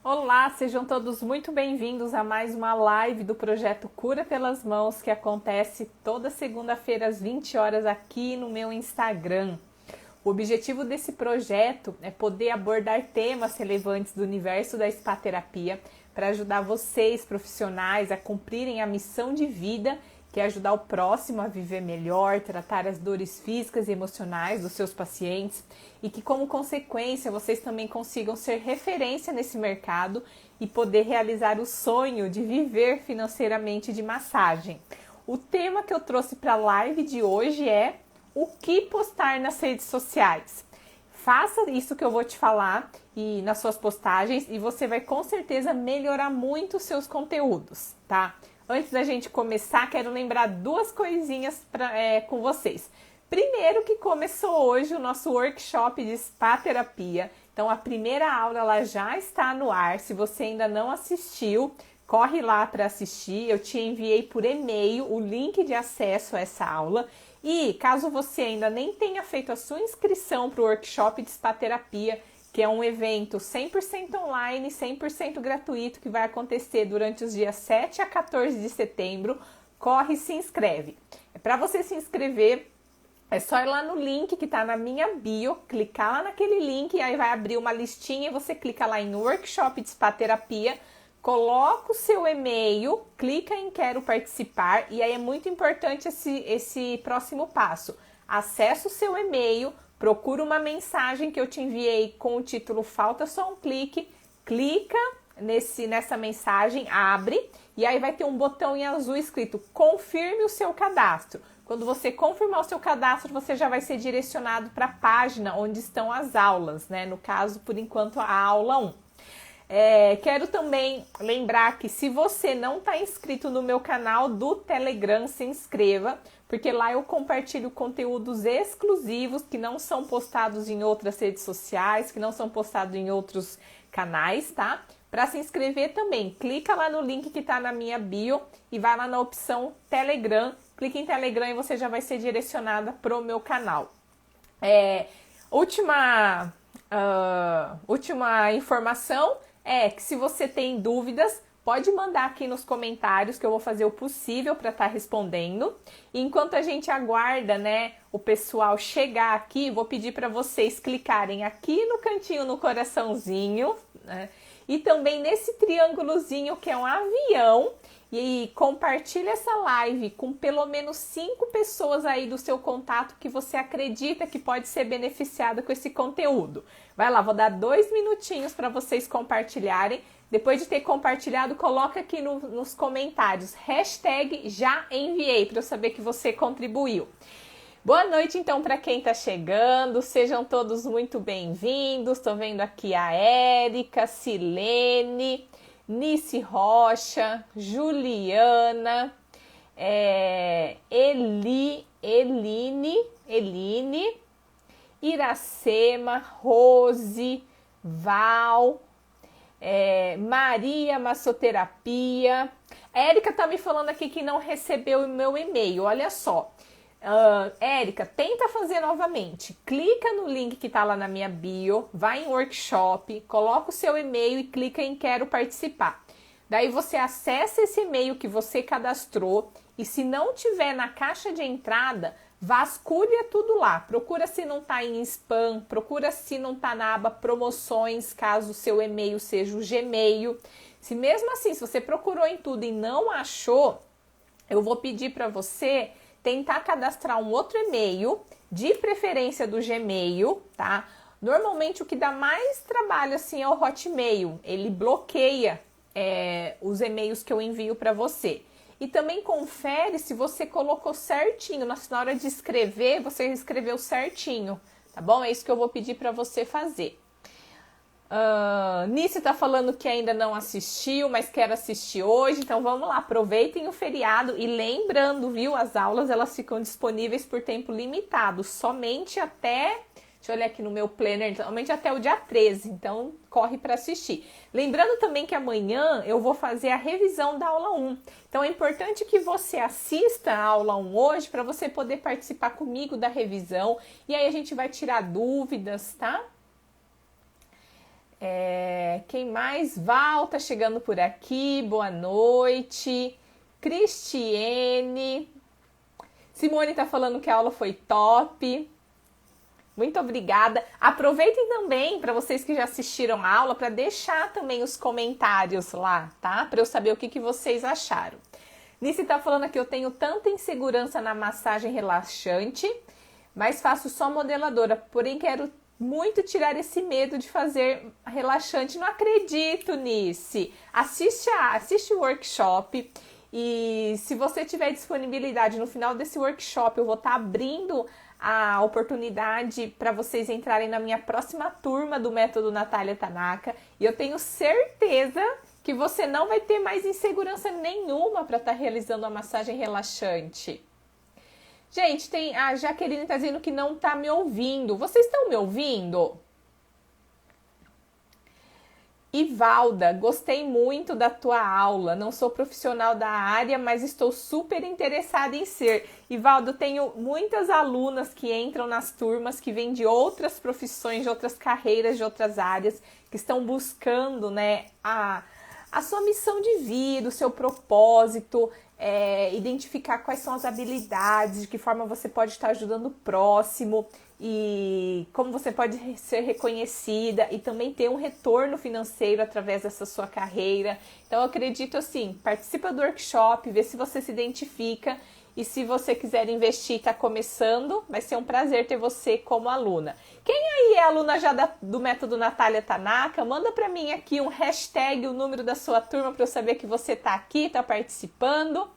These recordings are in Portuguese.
Olá, sejam todos muito bem-vindos a mais uma live do projeto Cura pelas Mãos, que acontece toda segunda-feira às 20 horas aqui no meu Instagram. O objetivo desse projeto é poder abordar temas relevantes do universo da spa-terapia para ajudar vocês, profissionais, a cumprirem a missão de vida, que é ajudar o próximo a viver melhor, tratar as dores físicas e emocionais dos seus pacientes e que, como consequência, vocês também consigam ser referência nesse mercado e poder realizar o sonho de viver financeiramente de massagem. O tema que eu trouxe para a live de hoje é o que postar nas redes sociais. Faça isso que eu vou te falar e nas suas postagens e você vai com certeza melhorar muito os seus conteúdos, tá? Antes da gente começar, quero lembrar duas coisinhas com vocês. Primeiro, que começou hoje o nosso workshop de spa-terapia. Então, a primeira aula ela já está no ar. Se você ainda não assistiu, corre lá para assistir. Eu te enviei por e-mail o link de acesso a essa aula. E caso você ainda nem tenha feito a sua inscrição para o workshop de spa-terapia, que é um evento 100% online, 100% gratuito, que vai acontecer durante os dias 7 a 14 de setembro, corre e se inscreve. Para você se inscrever, é só ir lá no link que está na minha bio, clicar lá naquele link e aí vai abrir uma listinha e você clica lá em Workshop de Spa-terapia, coloca o seu e-mail, clica em Quero Participar e aí é muito importante esse próximo passo. Acesse o seu e-mail, procura uma mensagem que eu te enviei com o título Falta Só um Clique, clica nessa mensagem, abre e aí vai ter um botão em azul escrito Confirme o seu cadastro. Quando você confirmar o seu cadastro, você já vai ser direcionado para a página onde estão as aulas, né? No caso, por enquanto, a aula 1. Quero também lembrar que se você não está inscrito no meu canal do Telegram, se inscreva, porque lá eu compartilho conteúdos exclusivos que não são postados em outras redes sociais, que não são postados em outros canais, tá? Para se inscrever também, clica lá no link que está na minha bio e vai lá na opção Telegram, clica em Telegram e você já vai ser direcionada para o meu canal. Última informação é que se você tem dúvidas, pode mandar aqui nos comentários que eu vou fazer o possível para estar respondendo. E enquanto a gente aguarda, né, o pessoal chegar aqui, vou pedir para vocês clicarem aqui no cantinho no coraçãozinho, né, e também nesse triângulozinho que é um avião. E compartilha essa live com pelo menos 5 pessoas aí do seu contato que você acredita que pode ser beneficiada com esse conteúdo. Vai lá, vou dar 2 minutinhos para vocês compartilharem. Depois de ter compartilhado, coloca aqui nos comentários, hashtag já enviei, para eu saber que você contribuiu. Boa noite, então, para quem está chegando. Sejam todos muito bem-vindos. Estou vendo aqui a Érica, Silene, Nice Rocha, Juliana, Eline, Iracema, Rose, Val, Maria Massoterapia. A Érica tá me falando aqui que não recebeu o meu e-mail, olha só. Érica, tenta fazer novamente. Clica no link que tá lá na minha bio, vai em workshop, coloca o seu e-mail e clica em Quero Participar. Daí você acessa esse e-mail que você cadastrou e se não tiver na caixa de entrada, vasculha tudo lá. Procura se não tá em spam, procura se não tá na aba promoções, caso o seu e-mail seja o Gmail. Se mesmo assim, se você procurou em tudo e não achou, eu vou pedir para você tentar cadastrar um outro e-mail, de preferência do Gmail, tá? Normalmente o que dá mais trabalho assim é o Hotmail, ele bloqueia os e-mails que eu envio para você. E também confere se você colocou certinho, na hora de escrever, você escreveu certinho, tá bom? É isso que eu vou pedir para você fazer. Nice tá falando que ainda não assistiu, mas quer assistir hoje, então vamos lá, aproveitem o feriado e lembrando, viu, as aulas elas ficam disponíveis por tempo limitado, somente até, deixa eu olhar aqui no meu planner, somente até o dia 13, então corre para assistir. Lembrando também que amanhã eu vou fazer a revisão da aula 1, então é importante que você assista a aula 1 hoje para você poder participar comigo da revisão e aí a gente vai tirar dúvidas, tá? Quem mais? Val tá chegando por aqui, boa noite. Cristiane. Simone tá falando que a aula foi top. Muito obrigada. Aproveitem também, para vocês que já assistiram a aula, para deixar também os comentários lá, tá? Para eu saber o que vocês acharam. Nice tá falando aqui, eu tenho tanta insegurança na massagem relaxante, mas faço só modeladora, porém quero muito tirar esse medo de fazer relaxante. Não acredito nisso. Assiste o workshop e se você tiver disponibilidade no final desse workshop, eu vou estar abrindo a oportunidade para vocês entrarem na minha próxima turma do Método Natália Tanaka e eu tenho certeza que você não vai ter mais insegurança nenhuma para estar realizando a massagem relaxante. Gente, a Jaqueline está dizendo que não está me ouvindo. Vocês estão me ouvindo? Ivalda, gostei muito da tua aula. Não sou profissional da área, mas estou super interessada em ser. Ivalda, eu tenho muitas alunas que entram nas turmas que vêm de outras profissões, de outras carreiras, de outras áreas, que estão buscando, né, a sua missão de vida, o seu propósito, identificar quais são as habilidades, de que forma você pode estar ajudando o próximo e como você pode ser reconhecida e também ter um retorno financeiro através dessa sua carreira. Então eu acredito assim, participa do workshop, vê se você se identifica e se você quiser investir, está começando, vai ser um prazer ter você como aluna. Quem aí é aluna já do Método Natália Tanaka, manda para mim aqui um hashtag, o número da sua turma para eu saber que você está aqui, está participando.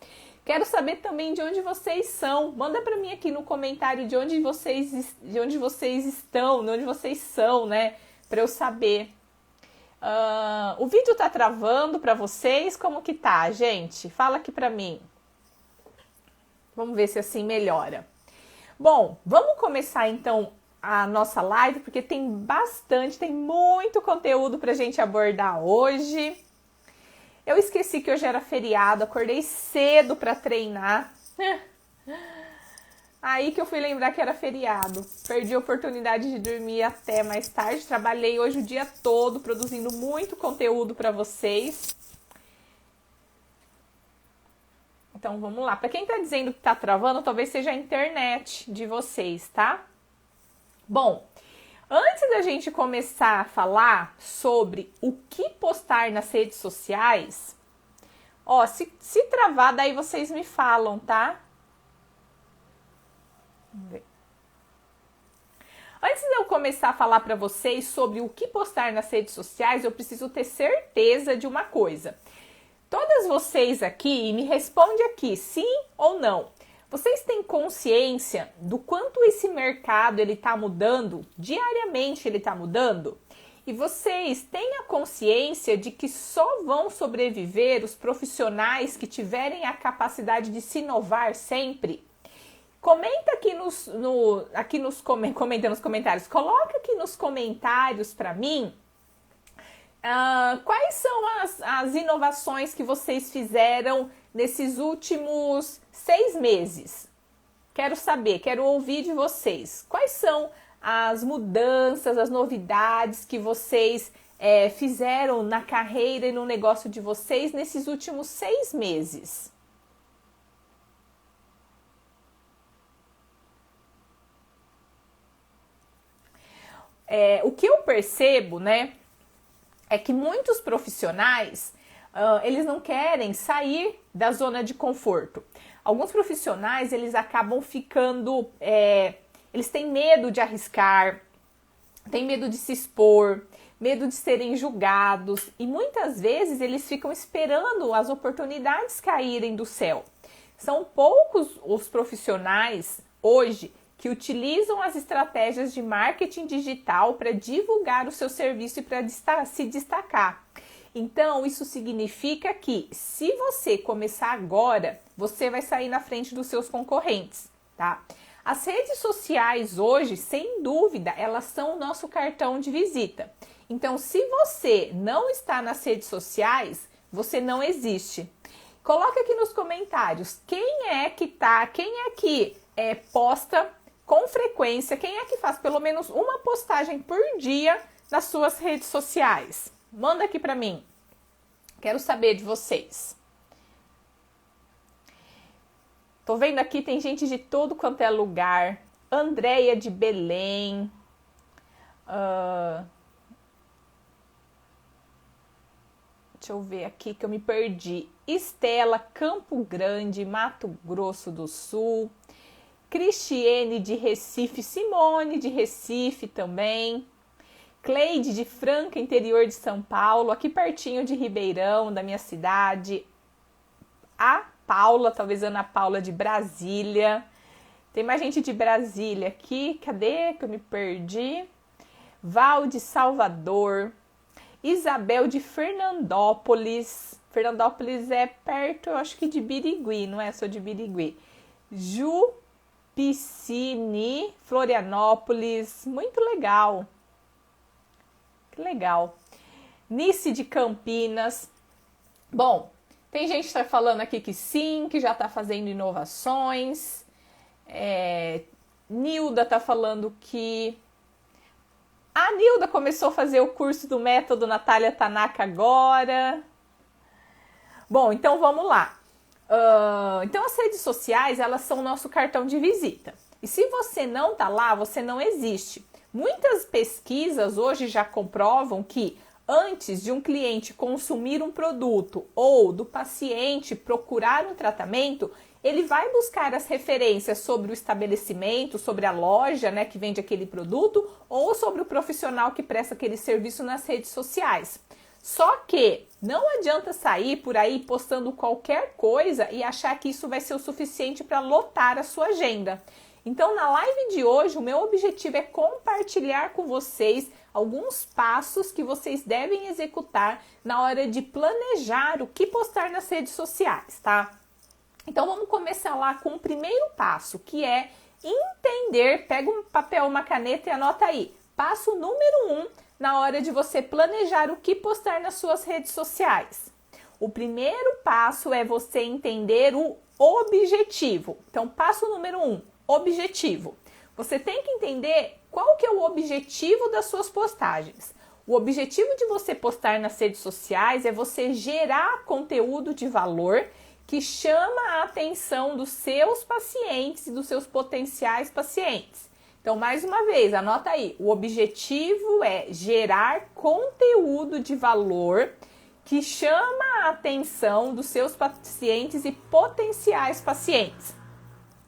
Quero saber também de onde vocês são. Manda para mim aqui no comentário de onde vocês estão, de onde vocês são, né? Para eu saber. O vídeo tá travando para vocês? Como que tá, gente? Fala aqui para mim. Vamos ver se assim melhora. Bom, vamos começar então a nossa live, porque tem muito conteúdo pra gente abordar hoje. Eu esqueci que hoje era feriado, acordei cedo para treinar. Aí que eu fui lembrar que era feriado. Perdi a oportunidade de dormir até mais tarde. Trabalhei hoje o dia todo produzindo muito conteúdo para vocês. Então vamos lá. Para quem tá dizendo que tá travando, talvez seja a internet de vocês, tá? Bom, antes da gente começar a falar sobre o que postar nas redes sociais, ó, se travar, daí vocês me falam, tá? Vamos ver. Antes de eu começar a falar para vocês sobre o que postar nas redes sociais, eu preciso ter certeza de uma coisa. Todas vocês aqui, me responde aqui, sim ou não. Vocês têm consciência do quanto esse mercado ele está mudando? Diariamente ele está mudando? E vocês têm a consciência de que só vão sobreviver os profissionais que tiverem a capacidade de se inovar sempre? Comenta aqui comenta nos comentários. Coloca aqui nos comentários para mim quais são as inovações que vocês fizeram nesses últimos 6 meses. Quero saber, quero ouvir de vocês. Quais são as mudanças, as novidades que vocês fizeram na carreira e no negócio de vocês nesses últimos 6 meses? O que eu percebo, né, é que muitos profissionais, eles não querem sair da zona de conforto. Alguns profissionais, eles acabam ficando, eles têm medo de arriscar, têm medo de se expor, medo de serem julgados e muitas vezes eles ficam esperando as oportunidades caírem do céu. São poucos os profissionais hoje que utilizam as estratégias de marketing digital para divulgar o seu serviço e para se destacar. Então, isso significa que se você começar agora, você vai sair na frente dos seus concorrentes, tá? As redes sociais hoje, sem dúvida, elas são o nosso cartão de visita. Então, se você não está nas redes sociais, você não existe. Coloca aqui nos comentários quem é que posta com frequência, quem é que faz pelo menos uma postagem por dia nas suas redes sociais? Manda aqui para mim. Quero saber de vocês. Tô vendo aqui, tem gente de todo quanto é lugar. Andréia de Belém. Deixa eu ver aqui que eu me perdi. Estela, Campo Grande, Mato Grosso do Sul. Cristiane de Recife, Simone de Recife também. Cleide de Franca, interior de São Paulo, aqui pertinho de Ribeirão, da minha cidade. A Paula, talvez Ana Paula de Brasília. Tem mais gente de Brasília aqui. Cadê que eu me perdi? Val de Salvador. Isabel de Fernandópolis. Fernandópolis é perto, eu acho que de Birigui, não é? Sou de Birigui. Ju Piscine, Florianópolis. Muito legal. Que legal. Nice de Campinas. Bom, tem gente que está falando aqui que sim, que já está fazendo inovações. Nilda está falando que... A Nilda começou a fazer o curso do método Natália Tanaka agora. Bom, então vamos lá. Então as redes sociais, elas são o nosso cartão de visita. E se você não tá lá, você não existe. Muitas pesquisas hoje já comprovam que antes de um cliente consumir um produto ou do paciente procurar um tratamento, ele vai buscar as referências sobre o estabelecimento, sobre a loja, né, que vende aquele produto, ou sobre o profissional que presta aquele serviço nas redes sociais. Só que não adianta sair por aí postando qualquer coisa e achar que isso vai ser o suficiente para lotar a sua agenda. Então, na live de hoje, o meu objetivo é compartilhar com vocês alguns passos que vocês devem executar na hora de planejar o que postar nas redes sociais, tá? Então, vamos começar lá com o primeiro passo, que é entender. Pega um papel, uma caneta e anota aí. Passo número 1 na hora de você planejar o que postar nas suas redes sociais. O primeiro passo é você entender o objetivo. Então, passo número 1, objetivo. Você tem que entender qual que é o objetivo das suas postagens. O objetivo de você postar nas redes sociais é você gerar conteúdo de valor que chama a atenção dos seus pacientes e dos seus potenciais pacientes. Então, mais uma vez, anota aí. O objetivo é gerar conteúdo de valor que chama a atenção dos seus pacientes e potenciais pacientes.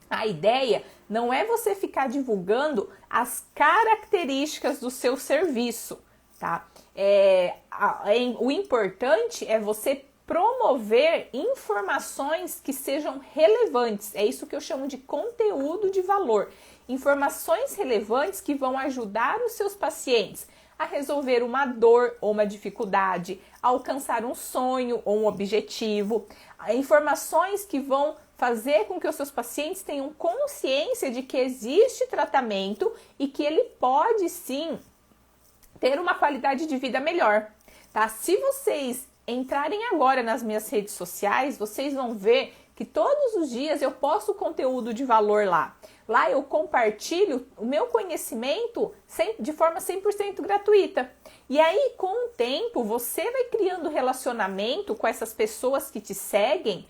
A ideia não é você ficar divulgando as características do seu serviço, tá? O importante é você promover informações que sejam relevantes. É isso que eu chamo de conteúdo de valor. Informações relevantes que vão ajudar os seus pacientes a resolver uma dor ou uma dificuldade, a alcançar um sonho ou um objetivo. Informações que vão fazer com que os seus pacientes tenham consciência de que existe tratamento e que ele pode sim ter uma qualidade de vida melhor, tá? Se vocês entrarem agora nas minhas redes sociais, vocês vão ver que todos os dias eu posto conteúdo de valor lá. Lá eu compartilho o meu conhecimento de forma 100% gratuita. E aí, com o tempo, você vai criando relacionamento com essas pessoas que te seguem.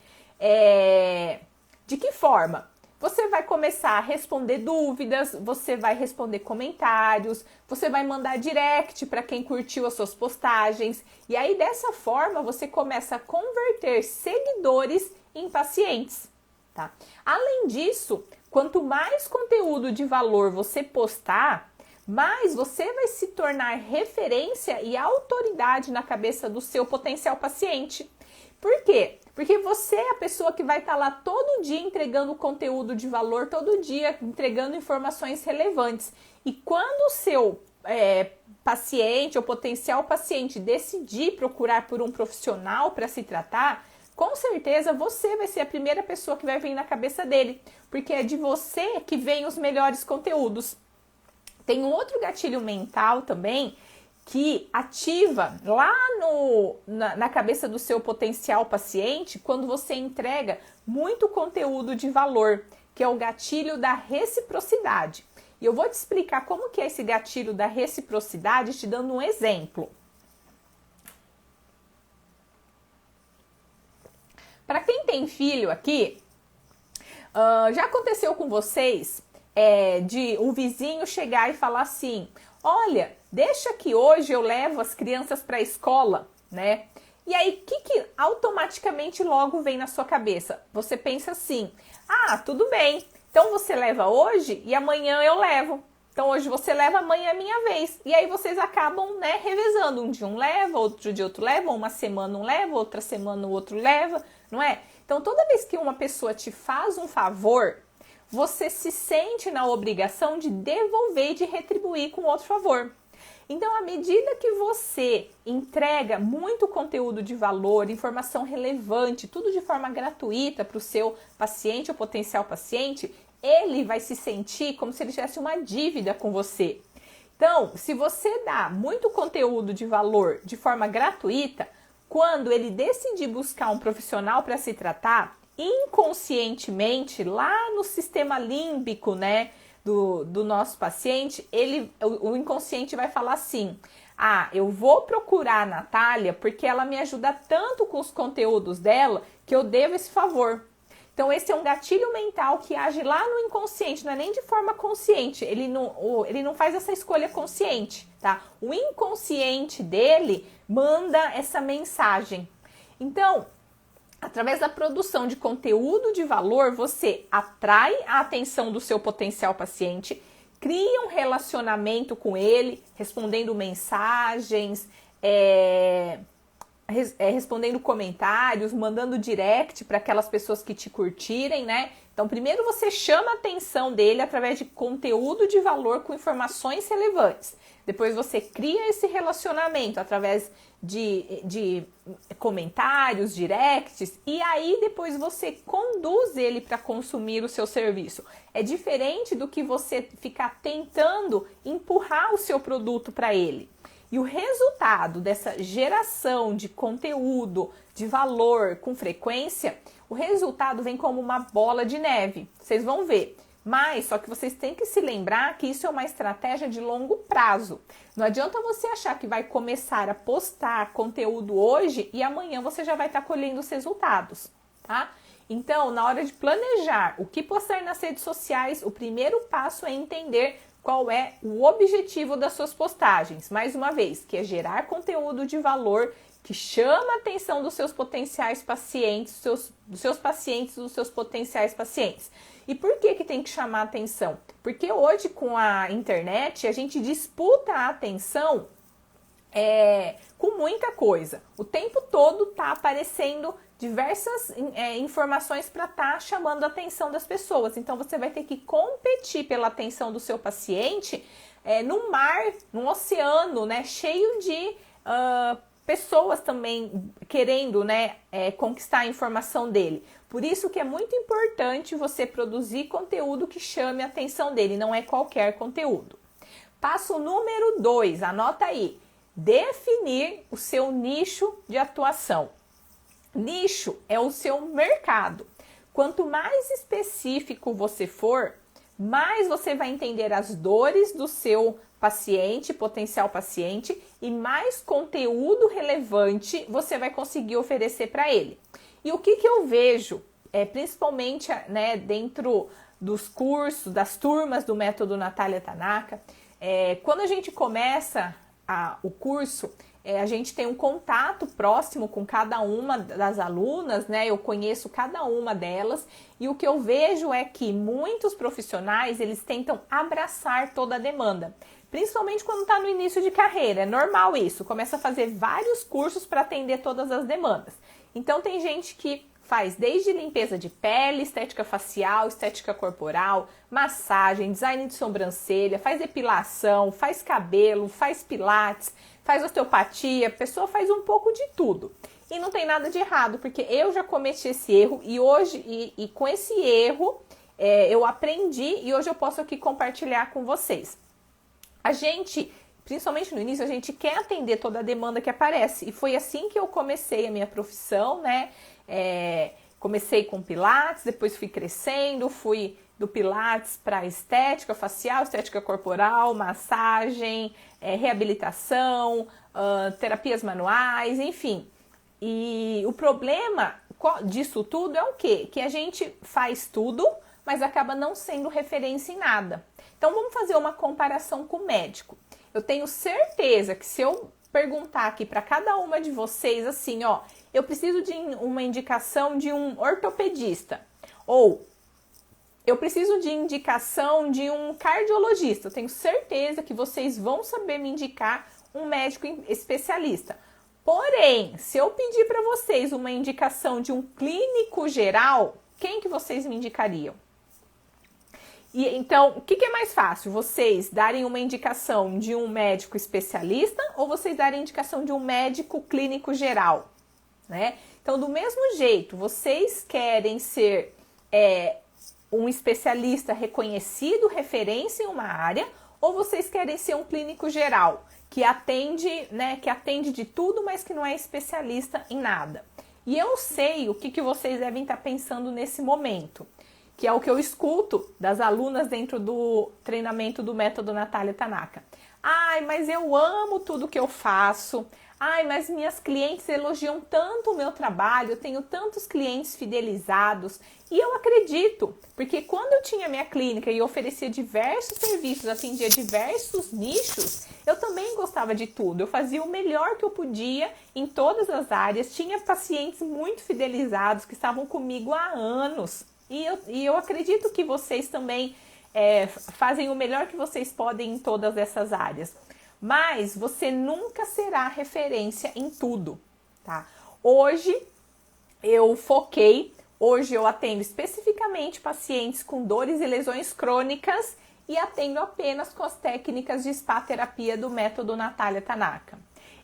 De que forma? Você vai começar a responder dúvidas, você vai responder comentários, você vai mandar direct para quem curtiu as suas postagens. E aí, dessa forma, você começa a converter seguidores em pacientes, tá? Além disso, quanto mais conteúdo de valor você postar, mais você vai se tornar referência e autoridade na cabeça do seu potencial paciente. Por quê? Porque você é a pessoa que vai estar lá todo dia entregando conteúdo de valor, todo dia entregando informações relevantes. E quando o seu paciente ou potencial paciente decidir procurar por um profissional para se tratar, com certeza você vai ser a primeira pessoa que vai vir na cabeça dele, porque é de você que vem os melhores conteúdos. Tem um outro gatilho mental também que ativa lá na cabeça do seu potencial paciente quando você entrega muito conteúdo de valor, que é o gatilho da reciprocidade. E eu vou te explicar como que é esse gatilho da reciprocidade, te dando um exemplo. Para quem tem filho aqui, já aconteceu com vocês de o vizinho chegar e falar assim, olha, deixa que hoje eu levo as crianças para a escola, né? E aí, o que automaticamente logo vem na sua cabeça? Você pensa assim, ah, tudo bem, então você leva hoje e amanhã eu levo. Então hoje você leva, amanhã é minha vez. E aí vocês acabam, né, revezando. Um dia um leva, outro dia outro leva, uma semana um leva, outra semana o outro leva, não é? Então toda vez que uma pessoa te faz um favor, você se sente na obrigação de devolver e de retribuir com outro favor. Então, à medida que você entrega muito conteúdo de valor, informação relevante, tudo de forma gratuita para o seu paciente ou potencial paciente, ele vai se sentir como se ele tivesse uma dívida com você. Então, se você dá muito conteúdo de valor de forma gratuita, quando ele decidir buscar um profissional para se tratar, inconscientemente, lá no sistema límbico, né, do nosso paciente, o inconsciente vai falar assim, ah, eu vou procurar a Natália porque ela me ajuda tanto com os conteúdos dela que eu devo esse favor. Então esse é um gatilho mental que age lá no inconsciente, não é nem de forma consciente, ele não faz essa escolha consciente, tá? O inconsciente dele manda essa mensagem. Então, através da produção de conteúdo de valor, você atrai a atenção do seu potencial paciente, cria um relacionamento com ele, respondendo mensagens, respondendo comentários, mandando direct para aquelas pessoas que te curtirem, né? Então, primeiro você chama a atenção dele através de conteúdo de valor com informações relevantes. Depois você cria esse relacionamento através de comentários, directs, e aí depois você conduz ele para consumir o seu serviço. É diferente do que você ficar tentando empurrar o seu produto para ele. E o resultado dessa geração de conteúdo, de valor com frequência, o resultado vem como uma bola de neve. Vocês vão ver. Mas, só que vocês têm que se lembrar que isso é uma estratégia de longo prazo. Não adianta você achar que vai começar a postar conteúdo hoje e amanhã você já vai estar colhendo os resultados, tá? Então, na hora de planejar o que postar nas redes sociais, o primeiro passo é entender qual é o objetivo das suas postagens. Mais uma vez, que é gerar conteúdo de valor que chama a atenção dos seus potenciais pacientes, dos seus pacientes, dos seus potenciais pacientes. E por que tem que chamar a atenção? Porque hoje, com a internet, a gente disputa a atenção com muita coisa. O tempo todo tá aparecendo diversas informações para estar chamando a atenção das pessoas. Então, você vai ter que competir pela atenção do seu paciente num mar, num oceano, né, cheio de pessoas também querendo, né, conquistar a informação dele. Por isso que é muito importante você produzir conteúdo que chame a atenção dele, não é qualquer conteúdo. Passo número 2, anota aí. Definir o seu nicho de atuação. Nicho é o seu mercado. Quanto mais específico você for, mais você vai entender as dores do seu paciente, potencial paciente, e mais conteúdo relevante você vai conseguir oferecer para ele. E o que eu vejo, principalmente, né, dentro dos cursos, das turmas do método Natália Tanaka, quando a gente começa o curso, a gente tem um contato próximo com cada uma das alunas, né? Eu conheço cada uma delas, e o que eu vejo é que muitos profissionais, eles tentam abraçar toda a demanda, principalmente quando está no início de carreira. É normal isso, começa a fazer vários cursos para atender todas as demandas. Então tem gente que faz desde limpeza de pele, estética facial, estética corporal, massagem, design de sobrancelha, faz depilação, faz cabelo, faz pilates, faz osteopatia, a pessoa faz um pouco de tudo. E não tem nada de errado, porque eu já cometi esse erro e hoje, com esse erro, eu aprendi e hoje eu posso aqui compartilhar com vocês. A gente, principalmente no início, a gente quer atender toda a demanda que aparece. E foi assim que eu comecei a minha profissão, né? Comecei com pilates, depois fui crescendo, fui do Pilates para estética facial, estética corporal, massagem, reabilitação, terapias manuais, enfim. E o problema disso tudo é o quê? Que a gente faz tudo, mas acaba não sendo referência em nada. Então vamos fazer uma comparação com o médico. Eu tenho certeza que se eu perguntar aqui para cada uma de vocês assim, ó, eu preciso de uma indicação de um ortopedista, ou eu preciso de indicação de um cardiologista, eu tenho certeza que vocês vão saber me indicar um médico especialista. Porém, se eu pedir para vocês uma indicação de um clínico geral, quem que vocês me indicariam? E então, o que é mais fácil? Vocês darem uma indicação de um médico especialista ou vocês darem indicação de um médico clínico geral, né? Então, do mesmo jeito, vocês querem ser um especialista reconhecido, referência em uma área, ou vocês querem ser um clínico geral, que atende, né, que atende de tudo, mas que não é especialista em nada. E eu sei o que vocês devem estar pensando nesse momento, que é o que eu escuto das alunas dentro do treinamento do Método Natália Tanaka. Ai, mas eu amo tudo que eu faço. Ai, mas minhas clientes elogiam tanto o meu trabalho, eu tenho tantos clientes fidelizados. E eu acredito, porque quando eu tinha minha clínica e oferecia diversos serviços, atendia diversos nichos, eu também gostava de tudo. Eu fazia o melhor que eu podia em todas as áreas, tinha pacientes muito fidelizados que estavam comigo há anos. E eu acredito que vocês também fazem o melhor que vocês podem em todas essas áreas. Mas você nunca será referência em tudo, tá? Hoje eu atendo especificamente pacientes com dores e lesões crônicas e atendo apenas com as técnicas de spa terapia do Método Natália Tanaka.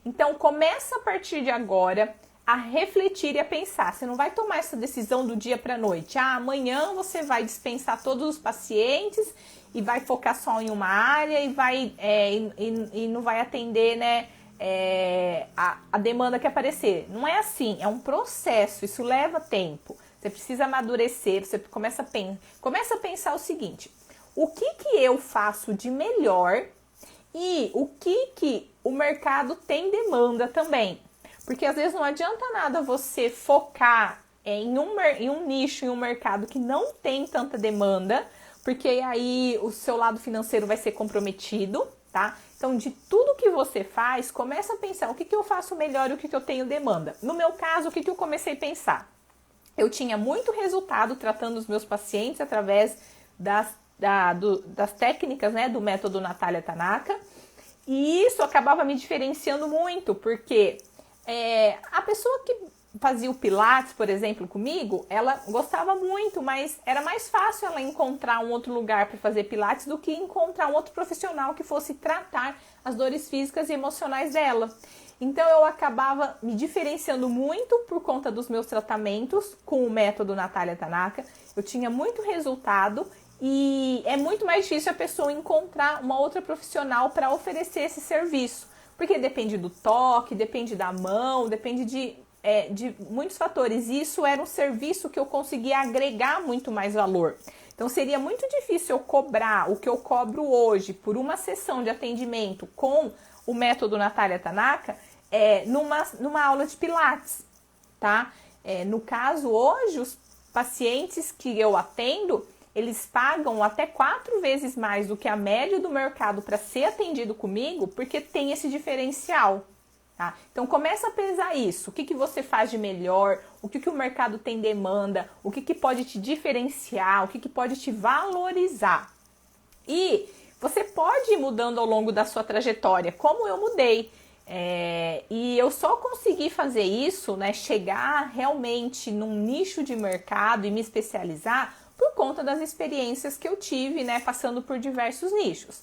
Então começa a partir de agora a refletir e a pensar. Você não vai tomar essa decisão do dia para a noite. Amanhã você vai dispensar todos os pacientes e vai focar só em uma área e não vai atender, né, a demanda que aparecer. Não é assim, é um processo, isso leva tempo. Você precisa amadurecer, você começa a pensar o seguinte: o que eu faço de melhor e o que o mercado tem demanda também. Porque às vezes não adianta nada você focar em um nicho, em um mercado que não tem tanta demanda, porque aí o seu lado financeiro vai ser comprometido, tá? Então, de tudo que você faz, começa a pensar o que eu faço melhor e o que eu tenho demanda. No meu caso, o que eu comecei a pensar? Eu tinha muito resultado tratando os meus pacientes através das técnicas, né, do Método Natália Tanaka, e isso acabava me diferenciando muito, porque a pessoa que fazia o Pilates, por exemplo, comigo, ela gostava muito, mas era mais fácil ela encontrar um outro lugar para fazer Pilates do que encontrar um outro profissional que fosse tratar as dores físicas e emocionais dela. Então eu acabava me diferenciando muito por conta dos meus tratamentos com o Método Natália Tanaka. Eu tinha muito resultado e é muito mais difícil a pessoa encontrar uma outra profissional para oferecer esse serviço. Porque depende do toque, depende da mão, depende de muitos fatores. E isso era um serviço que eu conseguia agregar muito mais valor. Então seria muito difícil eu cobrar o que eu cobro hoje por uma sessão de atendimento com o Método Natália Tanaka numa aula de Pilates, tá? No caso, hoje, os pacientes que eu atendo, eles pagam até 4 vezes mais do que a média do mercado para ser atendido comigo, porque tem esse diferencial, tá? Então começa a pesar isso, o que você faz de melhor, o que o mercado tem demanda, o que pode te diferenciar, o que pode te valorizar. E você pode ir mudando ao longo da sua trajetória, como eu mudei. E eu só consegui fazer isso, né, chegar realmente num nicho de mercado e me especializar por conta das experiências que eu tive, né, passando por diversos nichos.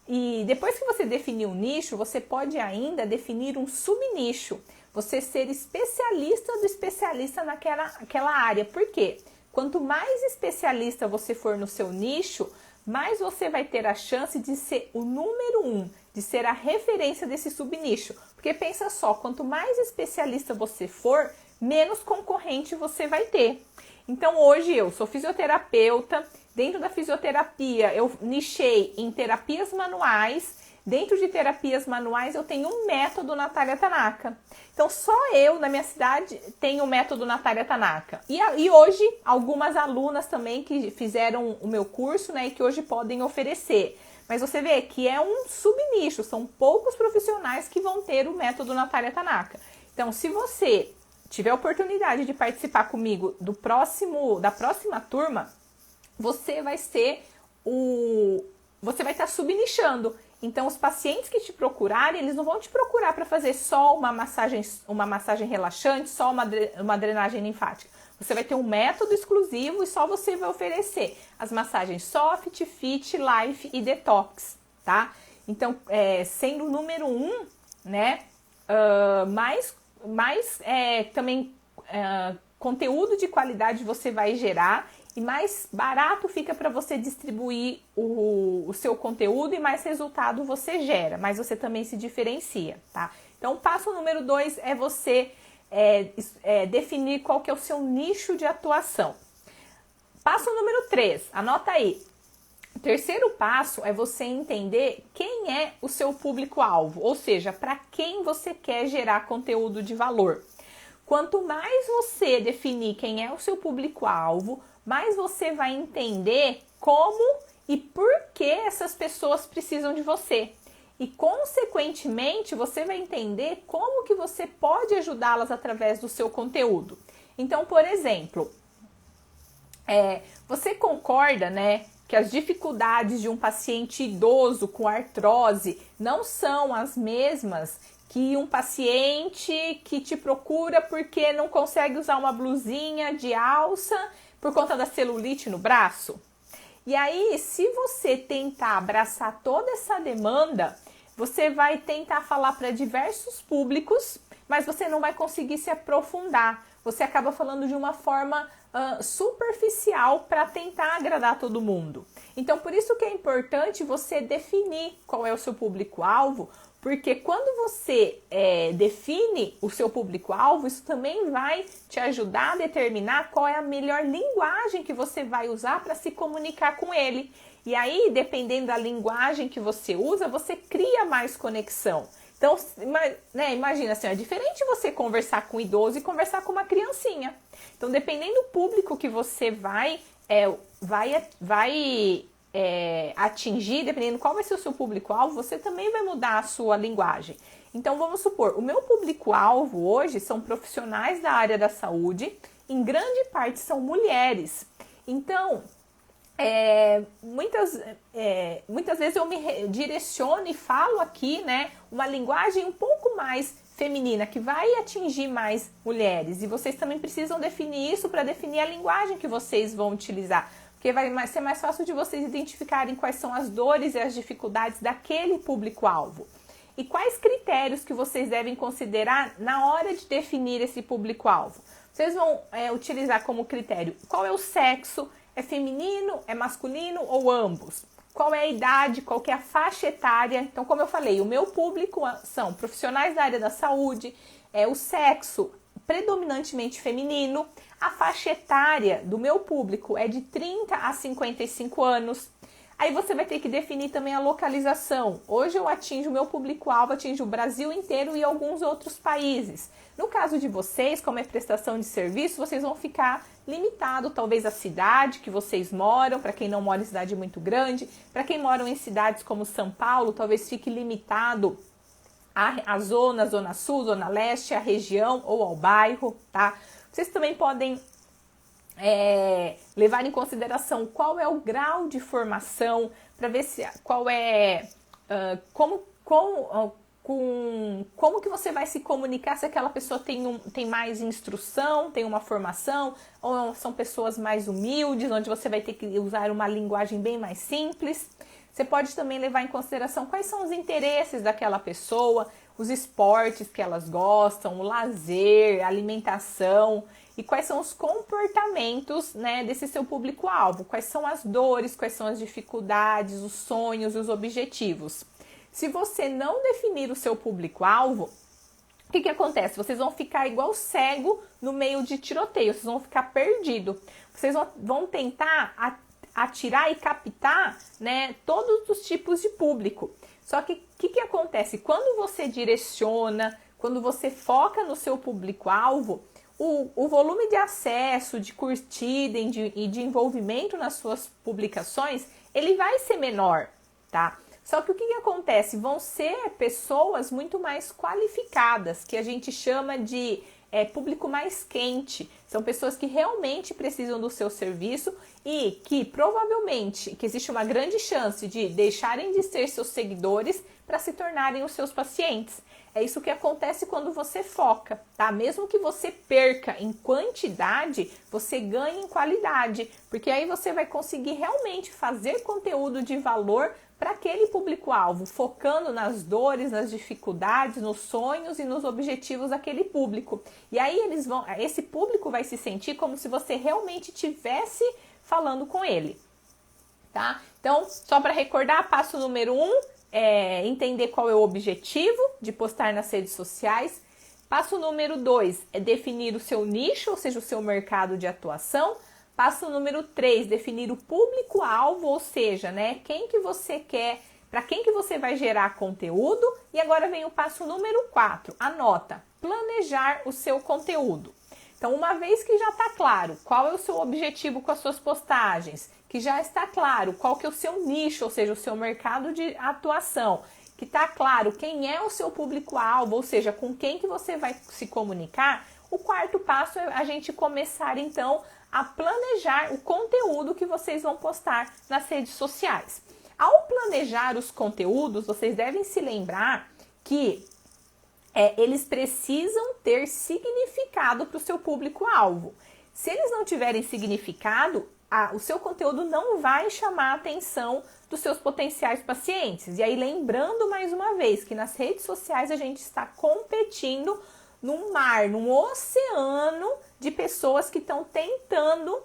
E depois que você definir um nicho, você pode ainda definir um subnicho. Você ser especialista do especialista naquela área. Por quê? Quanto mais especialista você for no seu nicho, mais você vai ter a chance de ser o número 1, de ser a referência desse subnicho. Porque pensa só, quanto mais especialista você for, menos concorrente você vai ter. Então hoje eu sou fisioterapeuta, Dentro da fisioterapia, eu nichei em terapias manuais. Dentro de terapias manuais, eu tenho um método Natália Tanaka. Então, só eu, na minha cidade, tenho o método Natália Tanaka. E hoje, algumas alunas também que fizeram o meu curso, né, e que hoje podem oferecer. Mas você vê que é um subnicho, são poucos profissionais que vão ter o método Natália Tanaka. Então, se você tiver a oportunidade de participar comigo da próxima turma, você vai estar subnichando. Então, os pacientes que te procurarem, eles não vão te procurar para fazer só uma massagem relaxante, só uma drenagem linfática. Você vai ter um método exclusivo e só você vai oferecer as massagens Soft, Fit, Life e Detox, tá? Então, sendo o número 1, né, também conteúdo de qualidade você vai gerar e mais barato fica para você distribuir o seu conteúdo e mais resultado você gera, mas você também se diferencia, tá? Então, o passo número 2 é você definir qual que é o seu nicho de atuação. Passo número 3, anota aí. O terceiro passo é você entender quem é o seu público-alvo, ou seja, para quem você quer gerar conteúdo de valor. Quanto mais você definir quem é o seu público-alvo, mais você vai entender como e por que essas pessoas precisam de você. E, consequentemente, você vai entender como que você pode ajudá-las através do seu conteúdo. Então, por exemplo, você concorda, né, que as dificuldades de um paciente idoso com artrose não são as mesmas que um paciente que te procura porque não consegue usar uma blusinha de alça por conta da celulite no braço? E aí, se você tentar abraçar toda essa demanda, você vai tentar falar para diversos públicos, mas você não vai conseguir se aprofundar. Você acaba falando de uma forma superficial para tentar agradar todo mundo. Então, por isso que é importante você definir qual é o seu público-alvo, porque quando você define o seu público-alvo, isso também vai te ajudar a determinar qual é a melhor linguagem que você vai usar para se comunicar com ele. E aí, dependendo da linguagem que você usa, você cria mais conexão. Então, imagina assim, é diferente você conversar com um idoso e conversar com uma criancinha. Então, dependendo do público que você vai atingir, dependendo qual vai ser o seu público-alvo, você também vai mudar a sua linguagem. Então, vamos supor, o meu público-alvo hoje são profissionais da área da saúde, em grande parte são mulheres. Então, muitas vezes eu me direciono e falo aqui, né, uma linguagem um pouco mais feminina, que vai atingir mais mulheres. E vocês também precisam definir isso para definir a linguagem que vocês vão utilizar. Porque vai ser mais fácil de vocês identificarem quais são as dores e as dificuldades daquele público-alvo. E quais critérios que vocês devem considerar na hora de definir esse público-alvo. Vocês vão utilizar como critério qual é o sexo, é feminino, é masculino ou ambos? Qual é a idade, qual que é a faixa etária? Então, como eu falei, o meu público são profissionais da área da saúde, o sexo predominantemente feminino, a faixa etária do meu público é de 30 a 55 anos. Aí você vai ter que definir também a localização. Hoje eu atinjo o meu público-alvo, atinjo o Brasil inteiro e alguns outros países. No caso de vocês, como é prestação de serviço, vocês vão ficar limitado talvez à cidade que vocês moram, para quem não mora em cidade muito grande. Para quem mora em cidades como São Paulo, talvez fique limitado à zona sul, zona leste, à região ou ao bairro, tá? Vocês também podem levar em consideração qual é o grau de formação, para ver se como que você vai se comunicar, se aquela pessoa tem mais instrução, tem uma formação, ou são pessoas mais humildes, onde você vai ter que usar uma linguagem bem mais simples. Você pode também levar em consideração quais são os interesses daquela pessoa, os esportes que elas gostam, o lazer, a alimentação e quais são os comportamentos, né, desse seu público-alvo, quais são as dores, quais são as dificuldades, os sonhos e os objetivos. Se você não definir o seu público-alvo, o que acontece? Vocês vão ficar igual cego no meio de tiroteio, vocês vão ficar perdidos. Vocês vão tentar atirar e captar, né, todos os tipos de público. Só que o que acontece? Quando você direciona, quando você foca no seu público-alvo, o volume de acesso, de curtida e de envolvimento nas suas publicações, ele vai ser menor, tá? Só que o que acontece? Vão ser pessoas muito mais qualificadas, que a gente chama de público mais quente. São pessoas que realmente precisam do seu serviço e que provavelmente que existe uma grande chance de deixarem de ser seus seguidores para se tornarem os seus pacientes. É isso que acontece quando você foca, tá? Mesmo que você perca em quantidade, você ganha em qualidade, porque aí você vai conseguir realmente fazer conteúdo de valor para aquele público-alvo, focando nas dores, nas dificuldades, nos sonhos e nos objetivos daquele público. E aí esse público vai se sentir como se você realmente estivesse falando com ele, tá? Então, só para recordar, passo número 1, entender qual é o objetivo de postar nas redes sociais. Passo número 2 é definir o seu nicho, ou seja, o seu mercado de atuação. Passo número 3, definir o público-alvo, ou seja, né, quem que você quer, para quem que você vai gerar conteúdo. E agora vem o passo número 4, anota, planejar o seu conteúdo. Então, uma vez que já está claro qual é o seu objetivo com as suas postagens, que já está claro qual que é o seu nicho, ou seja, o seu mercado de atuação, que está claro quem é o seu público-alvo, ou seja, com quem que você vai se comunicar, o quarto passo é a gente começar, então, a planejar o conteúdo que vocês vão postar nas redes sociais. Ao planejar os conteúdos, vocês devem se lembrar que eles precisam ter significado para o seu público-alvo. Se eles não tiverem significado, o seu conteúdo não vai chamar a atenção dos seus potenciais pacientes. E aí, lembrando mais uma vez que nas redes sociais a gente está competindo num mar, num oceano de pessoas que estão tentando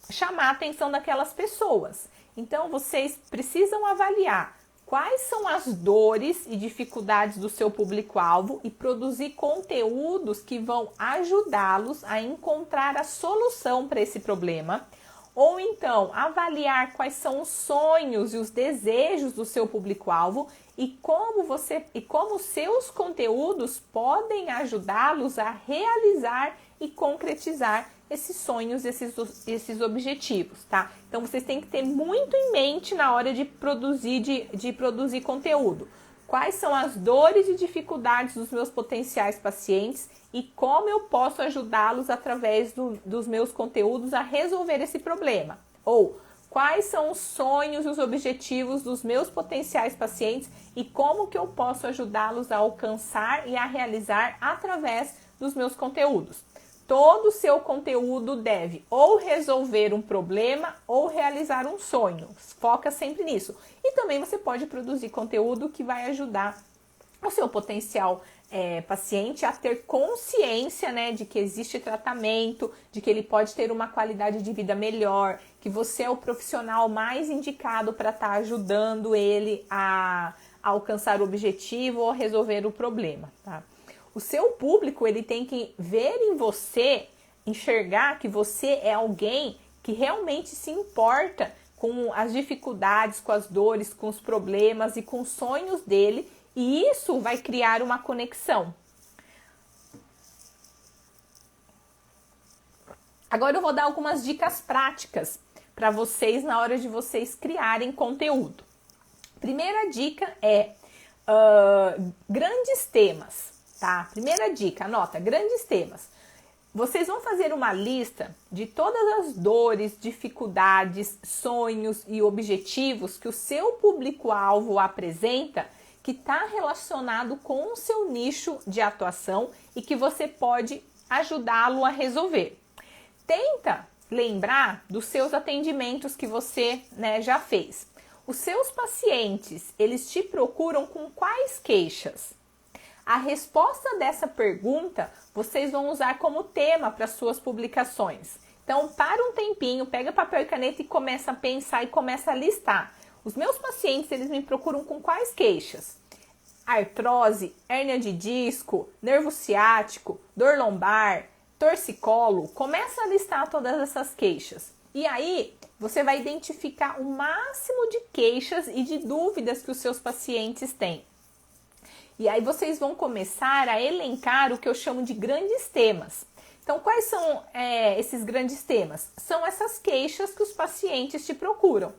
chamar a atenção daquelas pessoas. Então, vocês precisam avaliar quais são as dores e dificuldades do seu público-alvo e produzir conteúdos que vão ajudá-los a encontrar a solução para esse problema. Ou então, avaliar quais são os sonhos e os desejos do seu público-alvo e como seus conteúdos podem ajudá-los a realizar e concretizar esses sonhos, esses objetivos, tá? Então, vocês têm que ter muito em mente na hora de produzir conteúdo. Quais são as dores e dificuldades dos meus potenciais pacientes e como eu posso ajudá-los através dos meus conteúdos a resolver esse problema? Ou quais são os sonhos e os objetivos dos meus potenciais pacientes e como que eu posso ajudá-los a alcançar e a realizar através dos meus conteúdos? Todo o seu conteúdo deve ou resolver um problema ou realizar um sonho. Foca sempre nisso. E também você pode produzir conteúdo que vai ajudar o seu potencial paciente a ter consciência, né, de que existe tratamento, de que ele pode ter uma qualidade de vida melhor, que você é o profissional mais indicado para estar ajudando ele a alcançar o objetivo ou resolver o problema, tá? O seu público, ele tem que ver em você, enxergar que você é alguém que realmente se importa com as dificuldades, com as dores, com os problemas e com os sonhos dele, e isso vai criar uma conexão. Agora eu vou dar algumas dicas práticas para vocês na hora de vocês criarem conteúdo. Primeira dica é grandes temas. Tá? Primeira dica, anota, grandes temas. Vocês vão fazer uma lista de todas as dores, dificuldades, sonhos e objetivos que o seu público-alvo apresenta, que está relacionado com o seu nicho de atuação e que você pode ajudá-lo a resolver. Tenta lembrar dos seus atendimentos que você, né, já fez. Os seus pacientes, eles te procuram com quais queixas? A resposta dessa pergunta vocês vão usar como tema para suas publicações. Então, para um tempinho, pega papel e caneta e começa a pensar e começa a listar. Os meus pacientes, eles me procuram com quais queixas? Artrose, hérnia de disco, nervo ciático, dor lombar, torcicolo. Começa a listar todas essas queixas. E aí, você vai identificar o máximo de queixas e de dúvidas que os seus pacientes têm. E aí vocês vão começar a elencar o que eu chamo de grandes temas. Então, quais são esses grandes temas? São essas queixas que os pacientes te procuram.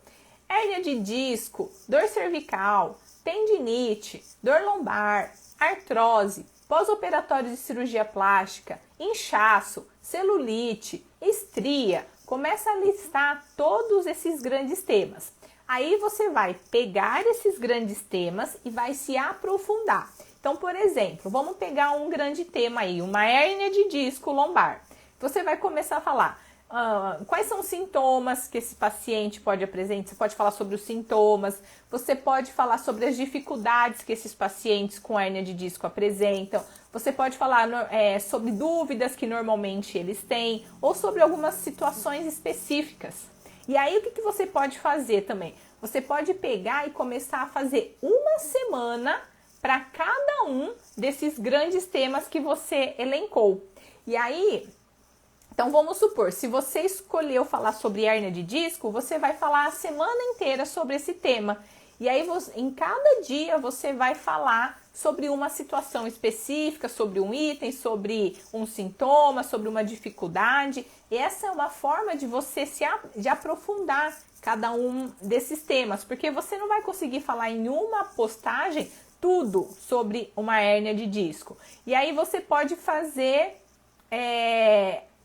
Hérnia de disco, dor cervical, tendinite, dor lombar, artrose, pós-operatório de cirurgia plástica, inchaço, celulite, estria. Começa a listar todos esses grandes temas. Aí você vai pegar esses grandes temas e vai se aprofundar. Então, por exemplo, vamos pegar um grande tema aí, uma hérnia de disco lombar. Você vai começar a falar quais são os sintomas que esse paciente pode apresentar. Você pode falar sobre os sintomas, você pode falar sobre as dificuldades que esses pacientes com hérnia de disco apresentam, você pode falar sobre dúvidas que normalmente eles têm ou sobre algumas situações específicas. E aí, o que você pode fazer também? Você pode pegar e começar a fazer uma semana para cada um desses grandes temas que você elencou. E aí, então vamos supor, se você escolheu falar sobre hérnia de disco, você vai falar a semana inteira sobre esse tema. E aí, em cada dia, você vai falar sobre uma situação específica, sobre um item, sobre um sintoma, sobre uma dificuldade. E essa é uma forma de você de aprofundar cada um desses temas, porque você não vai conseguir falar em uma postagem tudo sobre uma hérnia de disco. E aí você pode fazer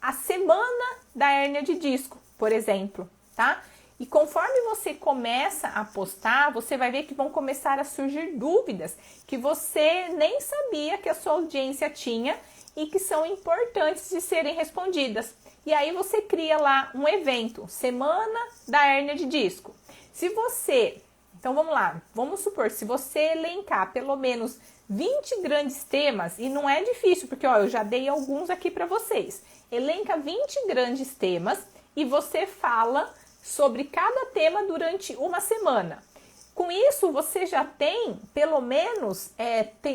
a semana da hérnia de disco, por exemplo, tá? E conforme você começa a postar, você vai ver que vão começar a surgir dúvidas que você nem sabia que a sua audiência tinha e que são importantes de serem respondidas. E aí você cria lá um evento, Semana da Hérnia de Disco. Então vamos lá, vamos supor, se você elencar pelo menos 20 grandes temas, e não é difícil, porque eu já dei alguns aqui para vocês. Elenca 20 grandes temas e você fala sobre cada tema durante uma semana. Com isso, você já tem pelo menos,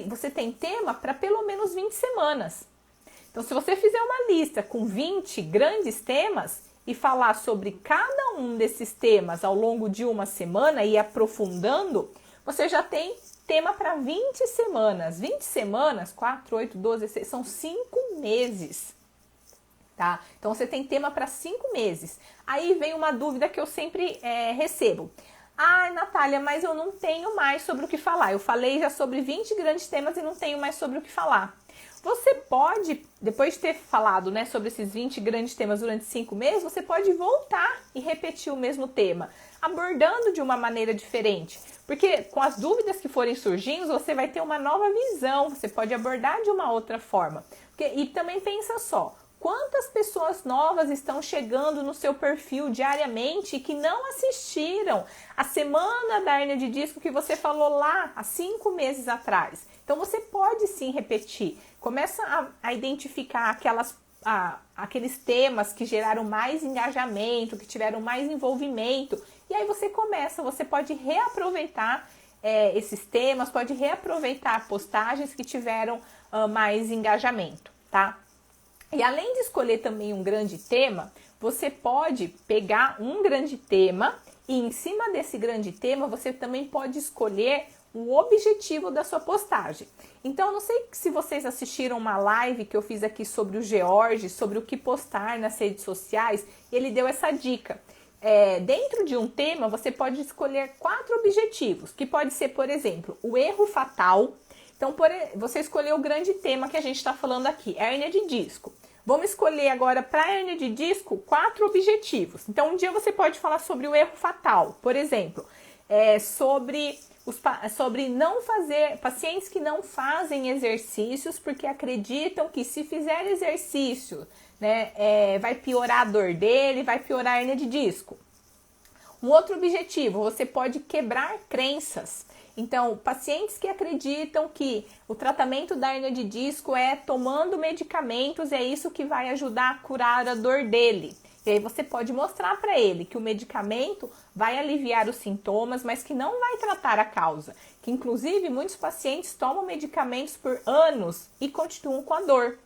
você tem tema para pelo menos 20 semanas. Então, se você fizer uma lista com 20 grandes temas e falar sobre cada um desses temas ao longo de uma semana e aprofundando, você já tem tema para 20 semanas. 20 semanas, 4, 8, 12, 6, são 5 meses. Tá? Então, você tem tema para 5 meses. Aí vem uma dúvida que eu sempre recebo. Ai, Natália, mas eu não tenho mais sobre o que falar. Eu falei já sobre 20 grandes temas e não tenho mais sobre o que falar. Você pode, depois de ter falado, né, sobre esses 20 grandes temas durante 5 meses, você pode voltar e repetir o mesmo tema, abordando de uma maneira diferente. Porque com as dúvidas que forem surgindo, você vai ter uma nova visão, você pode abordar de uma outra forma. E também pensa só, quantas pessoas novas estão chegando no seu perfil diariamente que não assistiram a Semana da Hérnia de Disco que você falou lá há 5 meses atrás? Então, você pode sim repetir. Começa a identificar aqueles temas que geraram mais engajamento, que tiveram mais envolvimento. E aí você pode reaproveitar esses temas, pode reaproveitar postagens que tiveram mais engajamento, tá? E além de escolher também um grande tema, você pode pegar um grande tema e em cima desse grande tema você também pode escolher o objetivo da sua postagem. Então, não sei se vocês assistiram uma live que eu fiz aqui sobre o George, sobre o que postar nas redes sociais, e ele deu essa dica. Dentro de um tema, você pode escolher 4 objetivos, que pode ser, por exemplo, o erro fatal. Então, você escolheu o grande tema que a gente está falando aqui, hérnia de disco. Vamos escolher agora para a hérnia de disco 4 objetivos. Então, um dia você pode falar sobre o erro fatal, por exemplo, sobre não fazer, pacientes que não fazem exercícios porque acreditam que se fizer exercício, né, vai piorar a dor dele, vai piorar a hérnia de disco. Um outro objetivo, você pode quebrar crenças. Então, pacientes que acreditam que o tratamento da hérnia de disco é tomando medicamentos, é isso que vai ajudar a curar a dor dele. E aí você pode mostrar para ele que o medicamento vai aliviar os sintomas, mas que não vai tratar a causa. Que inclusive muitos pacientes tomam medicamentos por anos e continuam com a dor.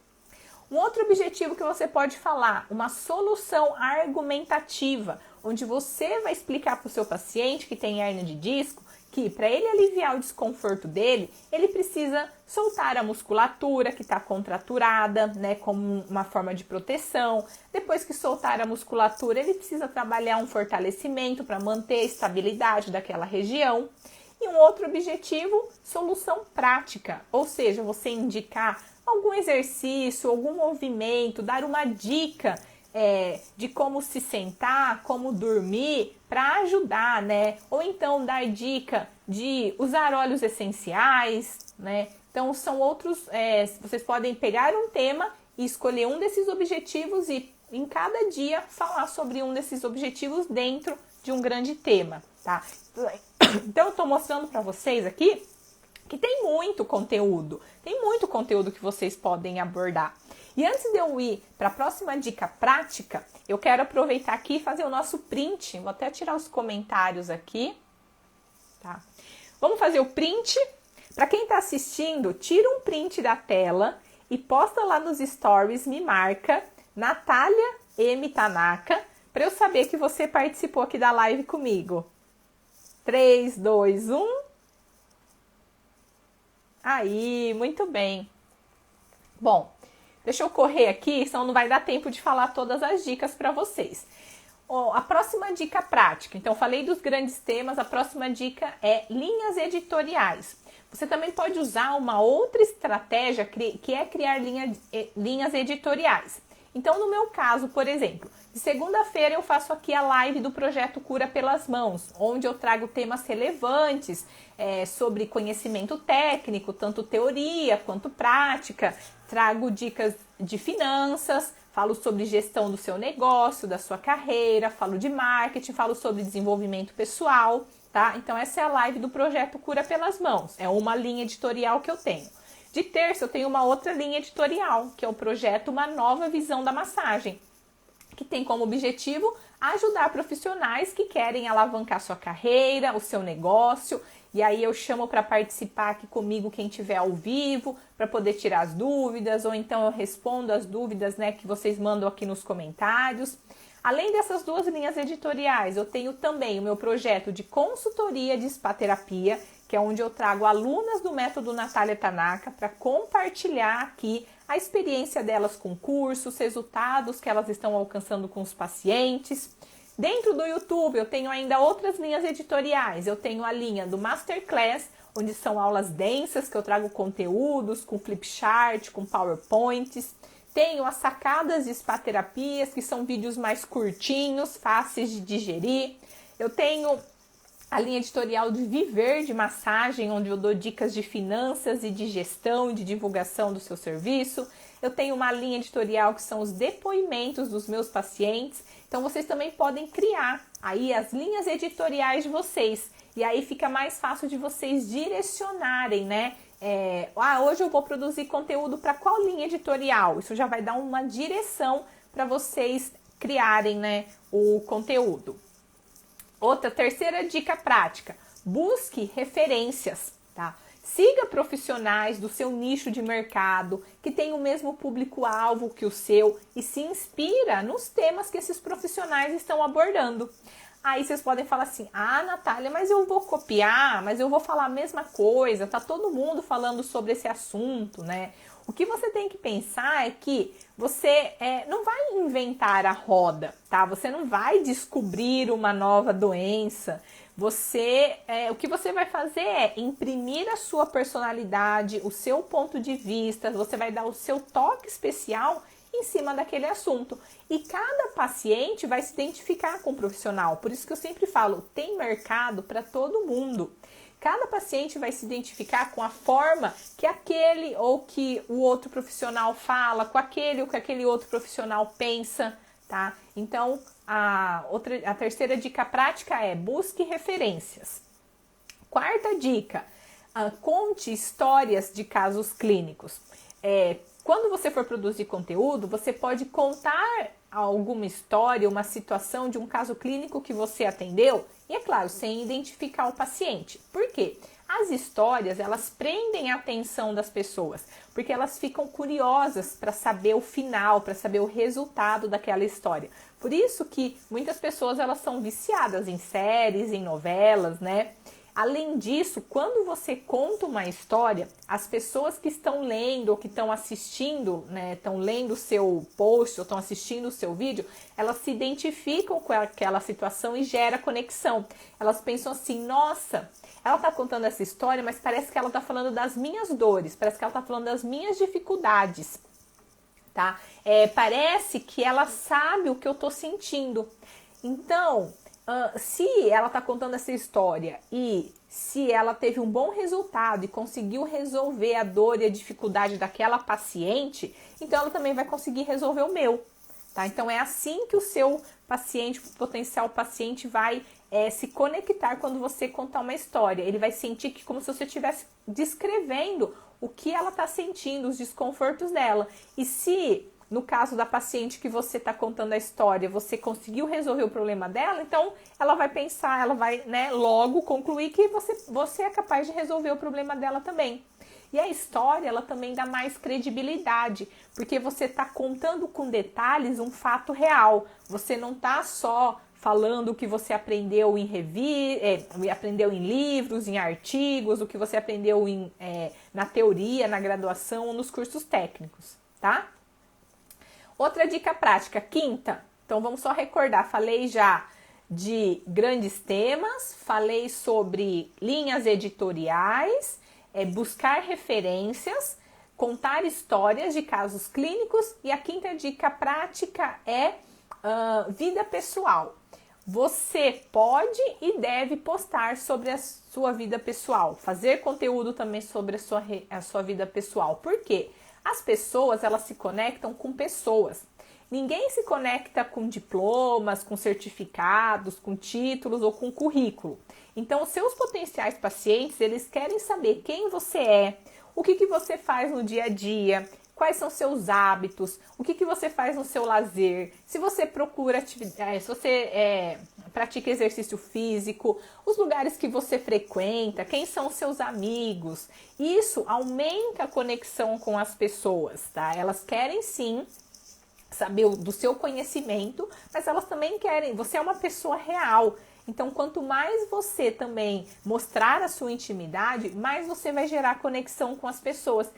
Um outro objetivo que você pode falar, uma solução argumentativa. onde você vai explicar para o seu paciente que tem hérnia de disco que para ele aliviar o desconforto dele, ele precisa soltar a musculatura que está contraturada, né, como uma forma de proteção. Depois que soltar a musculatura, ele precisa trabalhar um fortalecimento para manter a estabilidade daquela região. E um outro objetivo, solução prática, ou seja, você indicar algum exercício, algum movimento, dar uma dica de como se sentar, como dormir, para ajudar, né? Ou então dar dica de usar óleos essenciais, né? Então são outros, vocês podem pegar um tema e escolher um desses objetivos e em cada dia falar sobre um desses objetivos dentro de um grande tema, tá? Então eu tô mostrando para vocês aqui que tem muito conteúdo que vocês podem abordar. E antes de eu ir para a próxima dica prática, eu quero aproveitar aqui e fazer o nosso print. Vou até tirar os comentários aqui, tá? Vamos fazer o print. Para quem está assistindo, tira um print da tela e posta lá nos stories, me marca, Natália M. Tanaka, para eu saber que você participou aqui da live comigo. 3, 2, 1... Aí, muito bem. Bom, deixa eu correr aqui, senão não vai dar tempo de falar todas as dicas para vocês. A próxima dica prática. Então, falei dos grandes temas, a próxima dica é linhas editoriais. Você também pode usar uma outra estratégia que é criar linhas editoriais. Então, no meu caso, por exemplo, de segunda-feira eu faço aqui a live do projeto Cura pelas Mãos, onde eu trago temas relevantes sobre conhecimento técnico, tanto teoria quanto prática, trago dicas de finanças, falo sobre gestão do seu negócio, da sua carreira, falo de marketing, falo sobre desenvolvimento pessoal, tá? Então essa é a live do projeto Cura pelas Mãos, é uma linha editorial que eu tenho. De terça eu tenho uma outra linha editorial, que é o projeto Uma Nova Visão da Massagem, que tem como objetivo ajudar profissionais que querem alavancar sua carreira, o seu negócio. E aí eu chamo para participar aqui comigo quem estiver ao vivo, para poder tirar as dúvidas, ou então eu respondo as dúvidas, né, que vocês mandam aqui nos comentários. Além dessas duas linhas editoriais, eu tenho também o meu projeto de consultoria de spa-terapia, que é onde eu trago alunas do método Natália Tanaka para compartilhar aqui a experiência delas com cursos, resultados que elas estão alcançando com os pacientes. Dentro do YouTube eu tenho ainda outras linhas editoriais. Eu tenho a linha do Masterclass, onde são aulas densas que eu trago conteúdos com flipchart, com PowerPoints. Tenho as sacadas de spa-terapias, que são vídeos mais curtinhos, fáceis de digerir. Eu tenho a linha editorial de Viver de Massagem, onde eu dou dicas de finanças e de gestão e de divulgação do seu serviço. Eu tenho uma linha editorial que são os depoimentos dos meus pacientes. Então, vocês também podem criar aí as linhas editoriais de vocês. E aí fica mais fácil de vocês direcionarem, né? Hoje eu vou produzir conteúdo para qual linha editorial? Isso já vai dar uma direção para vocês criarem, né, o conteúdo. Terceira dica prática, busque referências, tá? Siga profissionais do seu nicho de mercado, que tem o mesmo público-alvo que o seu e se inspira nos temas que esses profissionais estão abordando. Aí vocês podem falar assim, Natália, mas eu vou copiar, mas eu vou falar a mesma coisa, tá todo mundo falando sobre esse assunto, né? O que você tem que pensar é que você não vai inventar a roda, tá? Você não vai descobrir uma nova doença. O que você vai fazer é imprimir a sua personalidade, o seu ponto de vista, você vai dar o seu toque especial em cima daquele assunto. E cada paciente vai se identificar com o profissional. Por isso que eu sempre falo, tem mercado para todo mundo. Cada paciente vai se identificar com a forma que aquele ou que o outro profissional fala, com aquele ou que aquele outro profissional pensa, tá? Então, a terceira dica prática é busque referências. Quarta dica, conte histórias de casos clínicos. Quando você for produzir conteúdo, você pode contar alguma história, uma situação de um caso clínico que você atendeu e, é claro, sem identificar o paciente. Por quê? As histórias, elas prendem a atenção das pessoas, porque elas ficam curiosas para saber o final, para saber o resultado daquela história. Por isso que muitas pessoas elas são viciadas em séries, em novelas, né? Além disso, quando você conta uma história, as pessoas que estão lendo ou que estão assistindo, né, estão lendo o seu post ou estão assistindo o seu vídeo, elas se identificam com aquela situação e gera conexão. Elas pensam assim, nossa, ela está contando essa história, mas parece que ela está falando das minhas dores, parece que ela está falando das minhas dificuldades, tá? Parece que ela sabe o que eu estou sentindo. Então, se ela está contando essa história e se ela teve um bom resultado e conseguiu resolver a dor e a dificuldade daquela paciente, então ela também vai conseguir resolver o meu, tá? Então é assim que o seu paciente, o potencial paciente vai se conectar quando você contar uma história. Ele vai sentir que como se você estivesse descrevendo o que ela está sentindo, os desconfortos dela. E se no caso da paciente que você está contando a história, você conseguiu resolver o problema dela, então ela vai pensar, ela vai, né, logo concluir que você é capaz de resolver o problema dela também. E a história, ela também dá mais credibilidade, porque você está contando com detalhes um fato real. Você não está só falando o que você aprendeu aprendeu em livros, em artigos, o que você aprendeu na teoria, na graduação ou nos cursos técnicos, tá? Outra dica prática, quinta, então vamos só recordar, falei já de grandes temas, falei sobre linhas editoriais, buscar referências, contar histórias de casos clínicos e a quinta dica prática é vida pessoal. Você pode e deve postar sobre a sua vida pessoal, fazer conteúdo também sobre a sua vida pessoal. Por quê? As pessoas, elas se conectam com pessoas. Ninguém se conecta com diplomas, com certificados, com títulos ou com currículo. Então, os seus potenciais pacientes, eles querem saber quem você é, o que você faz no dia a dia, quais são seus hábitos, o que você faz no seu lazer, se você procura atividade, se você pratica exercício físico, os lugares que você frequenta, quem são os seus amigos. Isso aumenta a conexão com as pessoas, tá? Elas querem sim saber do seu conhecimento, mas elas também querem, você é uma pessoa real. Então, quanto mais você também mostrar a sua intimidade, mais você vai gerar conexão com as pessoas.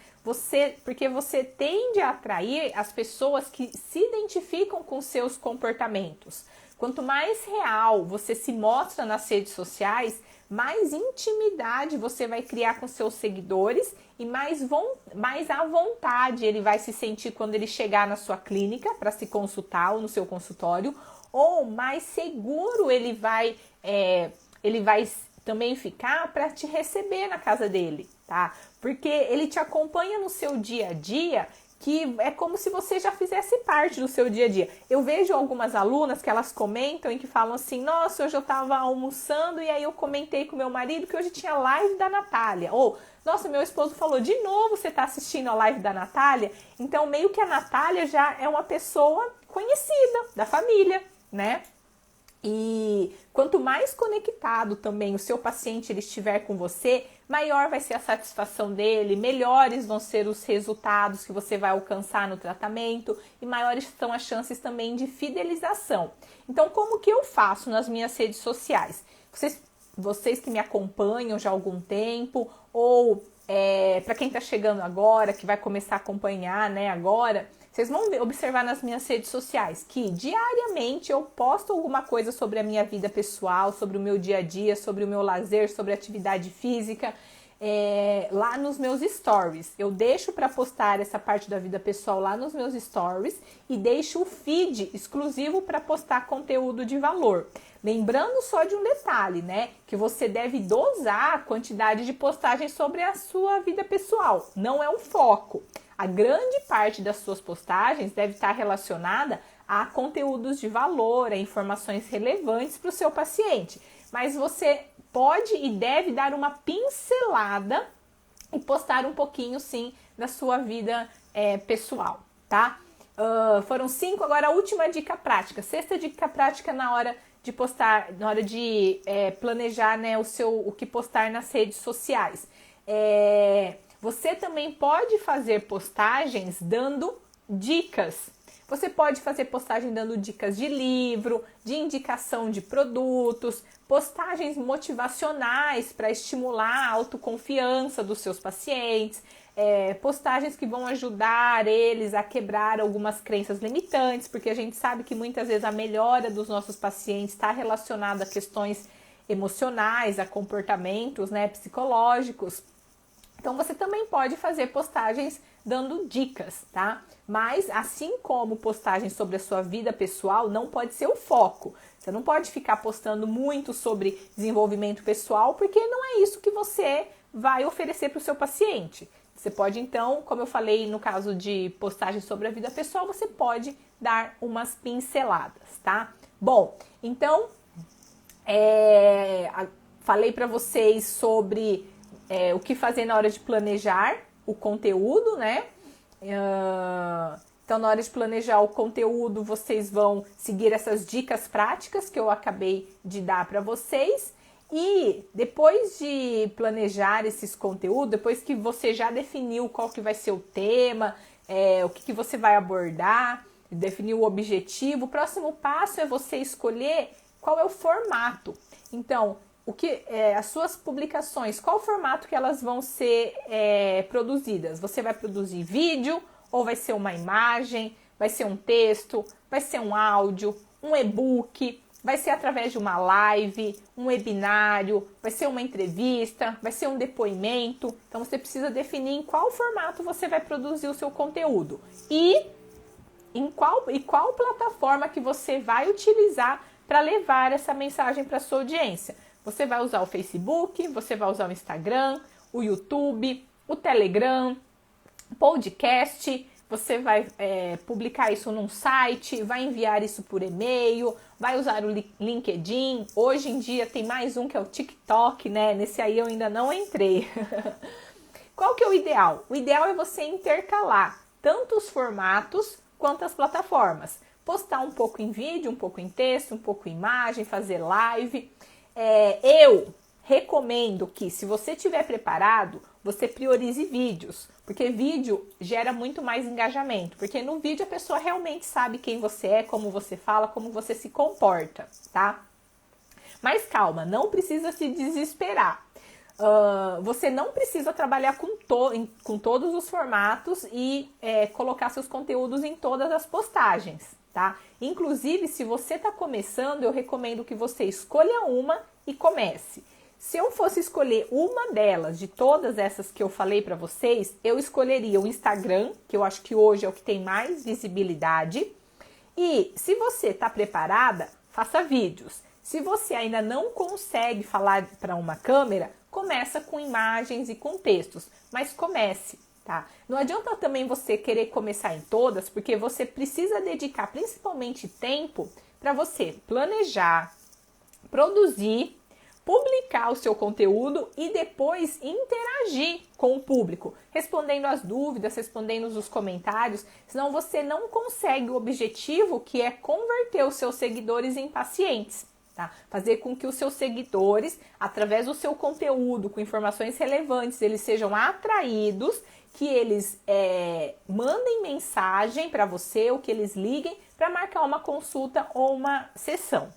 Porque você tende a atrair as pessoas que se identificam com seus comportamentos. Quanto mais real você se mostra nas redes sociais, mais intimidade você vai criar com seus seguidores e mais à vontade ele vai se sentir quando ele chegar na sua clínica para se consultar ou no seu consultório, ou mais seguro ele vai também ficar para te receber na casa dele, tá? Porque ele te acompanha no seu dia a dia, que é como se você já fizesse parte do seu dia a dia. Eu vejo algumas alunas que elas comentam e que falam assim, nossa, hoje eu estava almoçando e aí eu comentei com meu marido que hoje tinha live da Natália. Ou, nossa, meu esposo falou, de novo você está assistindo a live da Natália? Então, meio que a Natália já é uma pessoa conhecida da família, né? E quanto mais conectado também o seu paciente ele estiver com você, maior vai ser a satisfação dele, melhores vão ser os resultados que você vai alcançar no tratamento e maiores são as chances também de fidelização. Então, como que eu faço nas minhas redes sociais? Vocês que me acompanham já há algum tempo, ou para quem está chegando agora, que vai começar a acompanhar, né, agora, vocês vão observar nas minhas redes sociais que diariamente eu posto alguma coisa sobre a minha vida pessoal, sobre o meu dia a dia, sobre o meu lazer, sobre atividade física, lá nos meus stories. Eu deixo para postar essa parte da vida pessoal lá nos meus stories e deixo o feed exclusivo para postar conteúdo de valor. Lembrando só de um detalhe, né? Que você deve dosar a quantidade de postagens sobre a sua vida pessoal. Não é um foco. A grande parte das suas postagens deve estar relacionada a conteúdos de valor, a informações relevantes para o seu paciente. Mas você pode e deve dar uma pincelada e postar um pouquinho, sim, da sua vida pessoal, tá? Foram 5, agora a última dica prática. Sexta dica prática na hora de postar, na hora de planejar, né, o que postar nas redes sociais. Você também pode fazer postagens dando dicas. Você pode fazer postagem dando dicas de livro, de indicação de produtos, postagens motivacionais para estimular a autoconfiança dos seus pacientes, postagens que vão ajudar eles a quebrar algumas crenças limitantes, porque a gente sabe que muitas vezes a melhora dos nossos pacientes está relacionada a questões emocionais, a comportamentos, né, psicológicos. Então você também pode fazer postagens dando dicas, tá? Mas assim como postagens sobre a sua vida pessoal, não pode ser o foco. Você não pode ficar postando muito sobre desenvolvimento pessoal, porque não é isso que você vai oferecer para o seu paciente. Você pode então, como eu falei no caso de postagem sobre a vida pessoal, você pode dar umas pinceladas, tá? Bom, então falei para vocês sobre o que fazer na hora de planejar o conteúdo, né? Então, na hora de planejar o conteúdo, vocês vão seguir essas dicas práticas que eu acabei de dar para vocês. E depois de planejar esses conteúdos, depois que você já definiu qual que vai ser o tema, o que você vai abordar, definiu o objetivo, o próximo passo é você escolher qual é o formato. Então, as suas publicações, qual o formato que elas vão ser produzidas? Você vai produzir vídeo ou vai ser uma imagem, vai ser um texto, vai ser um áudio, um e-book, vai ser através de uma live, um webinário, vai ser uma entrevista, vai ser um depoimento. Então você precisa definir em qual formato você vai produzir o seu conteúdo e qual plataforma que você vai utilizar para levar essa mensagem para a sua audiência. Você vai usar o Facebook, você vai usar o Instagram, o YouTube, o Telegram, podcast, você vai publicar isso num site, vai enviar isso por e-mail, vai usar o LinkedIn. Hoje em dia tem mais um que é o TikTok, né? Nesse aí eu ainda não entrei. Qual que é o ideal? O ideal é você intercalar tanto os formatos quanto as plataformas. Postar um pouco em vídeo, um pouco em texto, um pouco em imagem, fazer live. Eu recomendo que, se você estiver preparado, você priorize vídeos, porque vídeo gera muito mais engajamento, porque no vídeo a pessoa realmente sabe quem você é, como você fala, como você se comporta, tá? Mas calma, não precisa se desesperar. Você não precisa trabalhar com todos os formatos e colocar seus conteúdos em todas as postagens, tá? Inclusive, se você está começando, eu recomendo que você escolha uma e comece. Se eu fosse escolher uma delas, de todas essas que eu falei para vocês, eu escolheria o Instagram, que eu acho que hoje é o que tem mais visibilidade. E se você está preparada, faça vídeos. Se você ainda não consegue falar para uma câmera, começa com imagens e com textos, mas comece, tá? Não adianta também você querer começar em todas, porque você precisa dedicar principalmente tempo para você planejar, produzir, publicar o seu conteúdo e depois interagir com o público, respondendo as dúvidas, respondendo os comentários, senão você não consegue o objetivo, que é converter os seus seguidores em pacientes, tá? Fazer com que os seus seguidores, através do seu conteúdo, com informações relevantes, eles sejam atraídos, que eles mandem mensagem para você ou que eles liguem para marcar uma consulta ou uma sessão.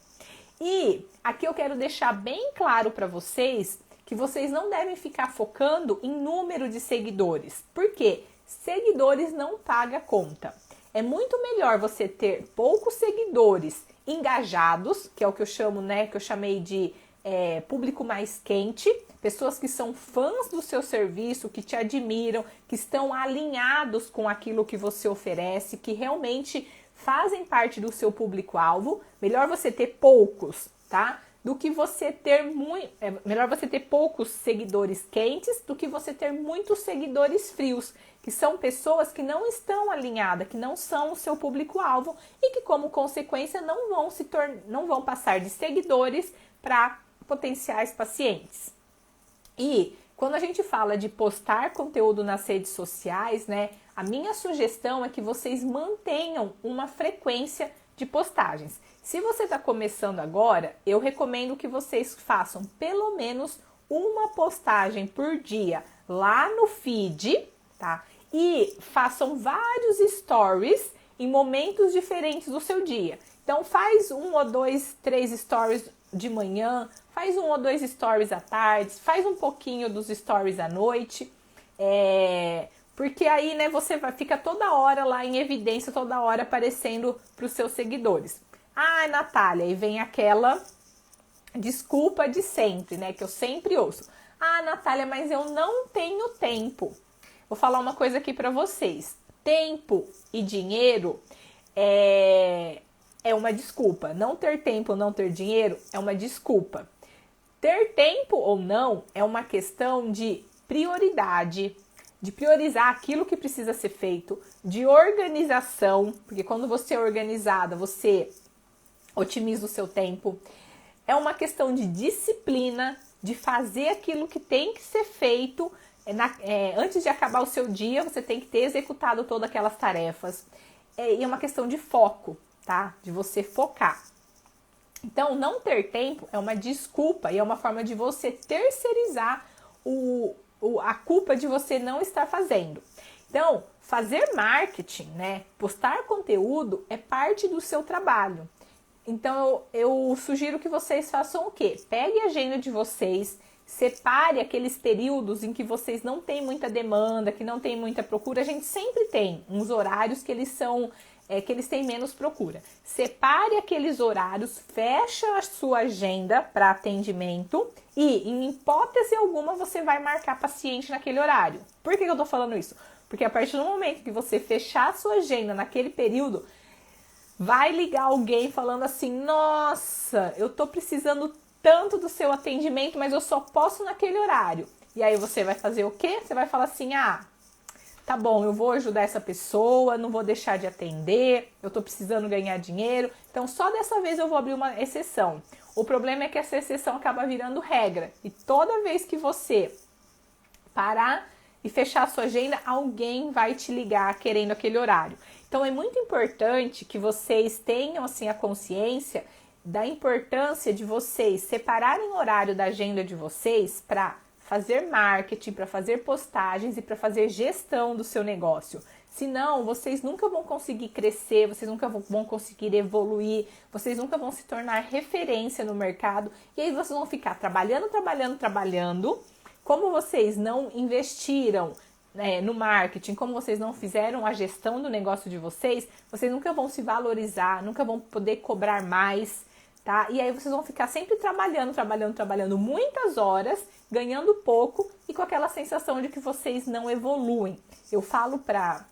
E aqui eu quero deixar bem claro para vocês que vocês não devem ficar focando em número de seguidores, porque seguidores não paga conta. É muito melhor você ter poucos seguidores engajados, que é o que eu chamo, né, que eu chamei de público mais quente, pessoas que são fãs do seu serviço, que te admiram, que estão alinhados com aquilo que você oferece, que realmente fazem parte do seu público-alvo. Melhor você ter poucos, tá? Do que você ter melhor você ter poucos seguidores quentes do que você ter muitos seguidores frios, que são pessoas que não estão alinhadas, que não são o seu público-alvo e que, como consequência, não vão passar de seguidores para potenciais pacientes. E quando a gente fala de postar conteúdo nas redes sociais, né, a minha sugestão é que vocês mantenham uma frequência de postagens. Se você está começando agora, eu recomendo que vocês façam pelo menos uma postagem por dia lá no feed, tá? E façam vários stories em momentos diferentes do seu dia. Então faz 1 ou 2, 3 stories de manhã, faz 1 ou 2 stories à tarde, faz um pouquinho dos stories à noite, porque aí, né, você fica toda hora lá em evidência, toda hora aparecendo para os seus seguidores. Ah, Natália, e vem aquela desculpa de sempre, né, que eu sempre ouço. Ah, Natália, mas eu não tenho tempo. Vou falar uma coisa aqui para vocês. Tempo e dinheiro é uma desculpa. Não ter tempo, não ter dinheiro é uma desculpa. Ter tempo ou não é uma questão de prioridade, de priorizar aquilo que precisa ser feito, de organização, porque quando você é organizada, você otimiza o seu tempo. É uma questão de disciplina, de fazer aquilo que tem que ser feito. Antes de acabar o seu dia, você tem que ter executado todas aquelas tarefas. E é uma questão de foco, tá? De você focar. Então, não ter tempo é uma desculpa e é uma forma de você terceirizar a culpa de você não estar fazendo. Então, fazer marketing, né? Postar conteúdo é parte do seu trabalho. Então, eu sugiro que vocês façam o quê? Pegue a agenda de vocês, separe aqueles períodos em que vocês não têm muita demanda, que não tem muita procura. A gente sempre tem uns horários que eles são, que eles têm menos procura. Separe aqueles horários, fecha a sua agenda para atendimento e, em hipótese alguma, você vai marcar paciente naquele horário. Por que eu tô falando isso? Porque a partir do momento que você fechar a sua agenda naquele período, vai ligar alguém falando assim, nossa, eu tô precisando tanto do seu atendimento, mas eu só posso naquele horário. E aí você vai fazer o quê? Você vai falar assim, tá bom, eu vou ajudar essa pessoa, não vou deixar de atender, eu tô precisando ganhar dinheiro, então só dessa vez eu vou abrir uma exceção. O problema é que essa exceção acaba virando regra. E toda vez que você parar e fechar a sua agenda, alguém vai te ligar querendo aquele horário. Então é muito importante que vocês tenham assim a consciência da importância de vocês separarem o horário da agenda de vocês para fazer marketing, para fazer postagens e para fazer gestão do seu negócio. Senão, vocês nunca vão conseguir crescer, vocês nunca vão conseguir evoluir, vocês nunca vão se tornar referência no mercado e aí vocês vão ficar trabalhando. Como vocês não investiram no marketing, como vocês não fizeram a gestão do negócio de vocês, vocês nunca vão se valorizar, nunca vão poder cobrar mais, tá? E aí vocês vão ficar sempre trabalhando muitas horas, ganhando pouco e com aquela sensação de que vocês não evoluem. Eu falo para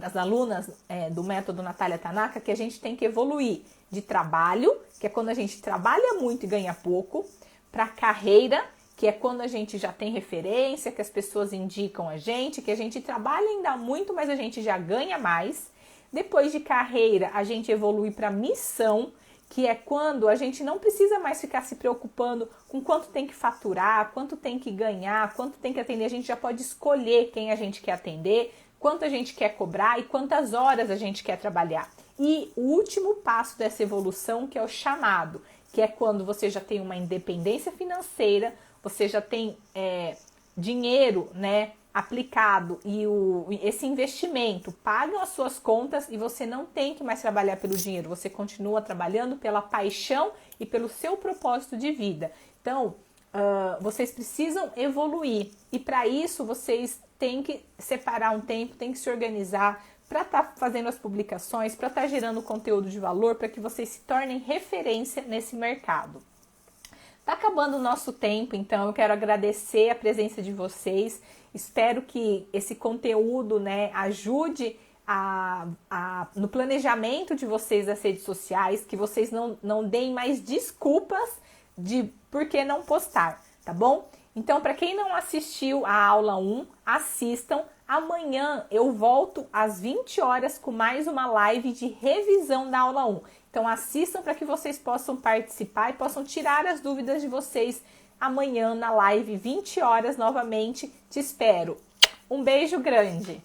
as alunas do método Natália Tanaka que a gente tem que evoluir de trabalho, que é quando a gente trabalha muito e ganha pouco, para carreira, que é quando a gente já tem referência, que as pessoas indicam a gente, que a gente trabalha ainda muito, mas a gente já ganha mais. Depois de carreira, a gente evolui para missão, que é quando a gente não precisa mais ficar se preocupando com quanto tem que faturar, quanto tem que ganhar, quanto tem que atender. A gente já pode escolher quem a gente quer atender, quanto a gente quer cobrar e quantas horas a gente quer trabalhar. E o último passo dessa evolução, que é o chamado, que é quando você já tem uma independência financeira, você já tem dinheiro, né, aplicado e esse investimento pagam as suas contas e você não tem que mais trabalhar pelo dinheiro, você continua trabalhando pela paixão e pelo seu propósito de vida. Então, vocês precisam evoluir e para isso vocês têm que separar um tempo, têm que se organizar para estar fazendo as publicações, para estar gerando conteúdo de valor, para que vocês se tornem referência nesse mercado. Tá acabando o nosso tempo, então eu quero agradecer a presença de vocês. Espero que esse conteúdo, né, ajude no planejamento de vocês das redes sociais, que vocês não deem mais desculpas de por que não postar, tá bom? Então, para quem não assistiu a aula 1, assistam. Amanhã eu volto às 20 horas com mais uma live de revisão da aula 1. Então assistam para que vocês possam participar e possam tirar as dúvidas de vocês amanhã na live, 20 horas novamente. Te espero. Um beijo grande!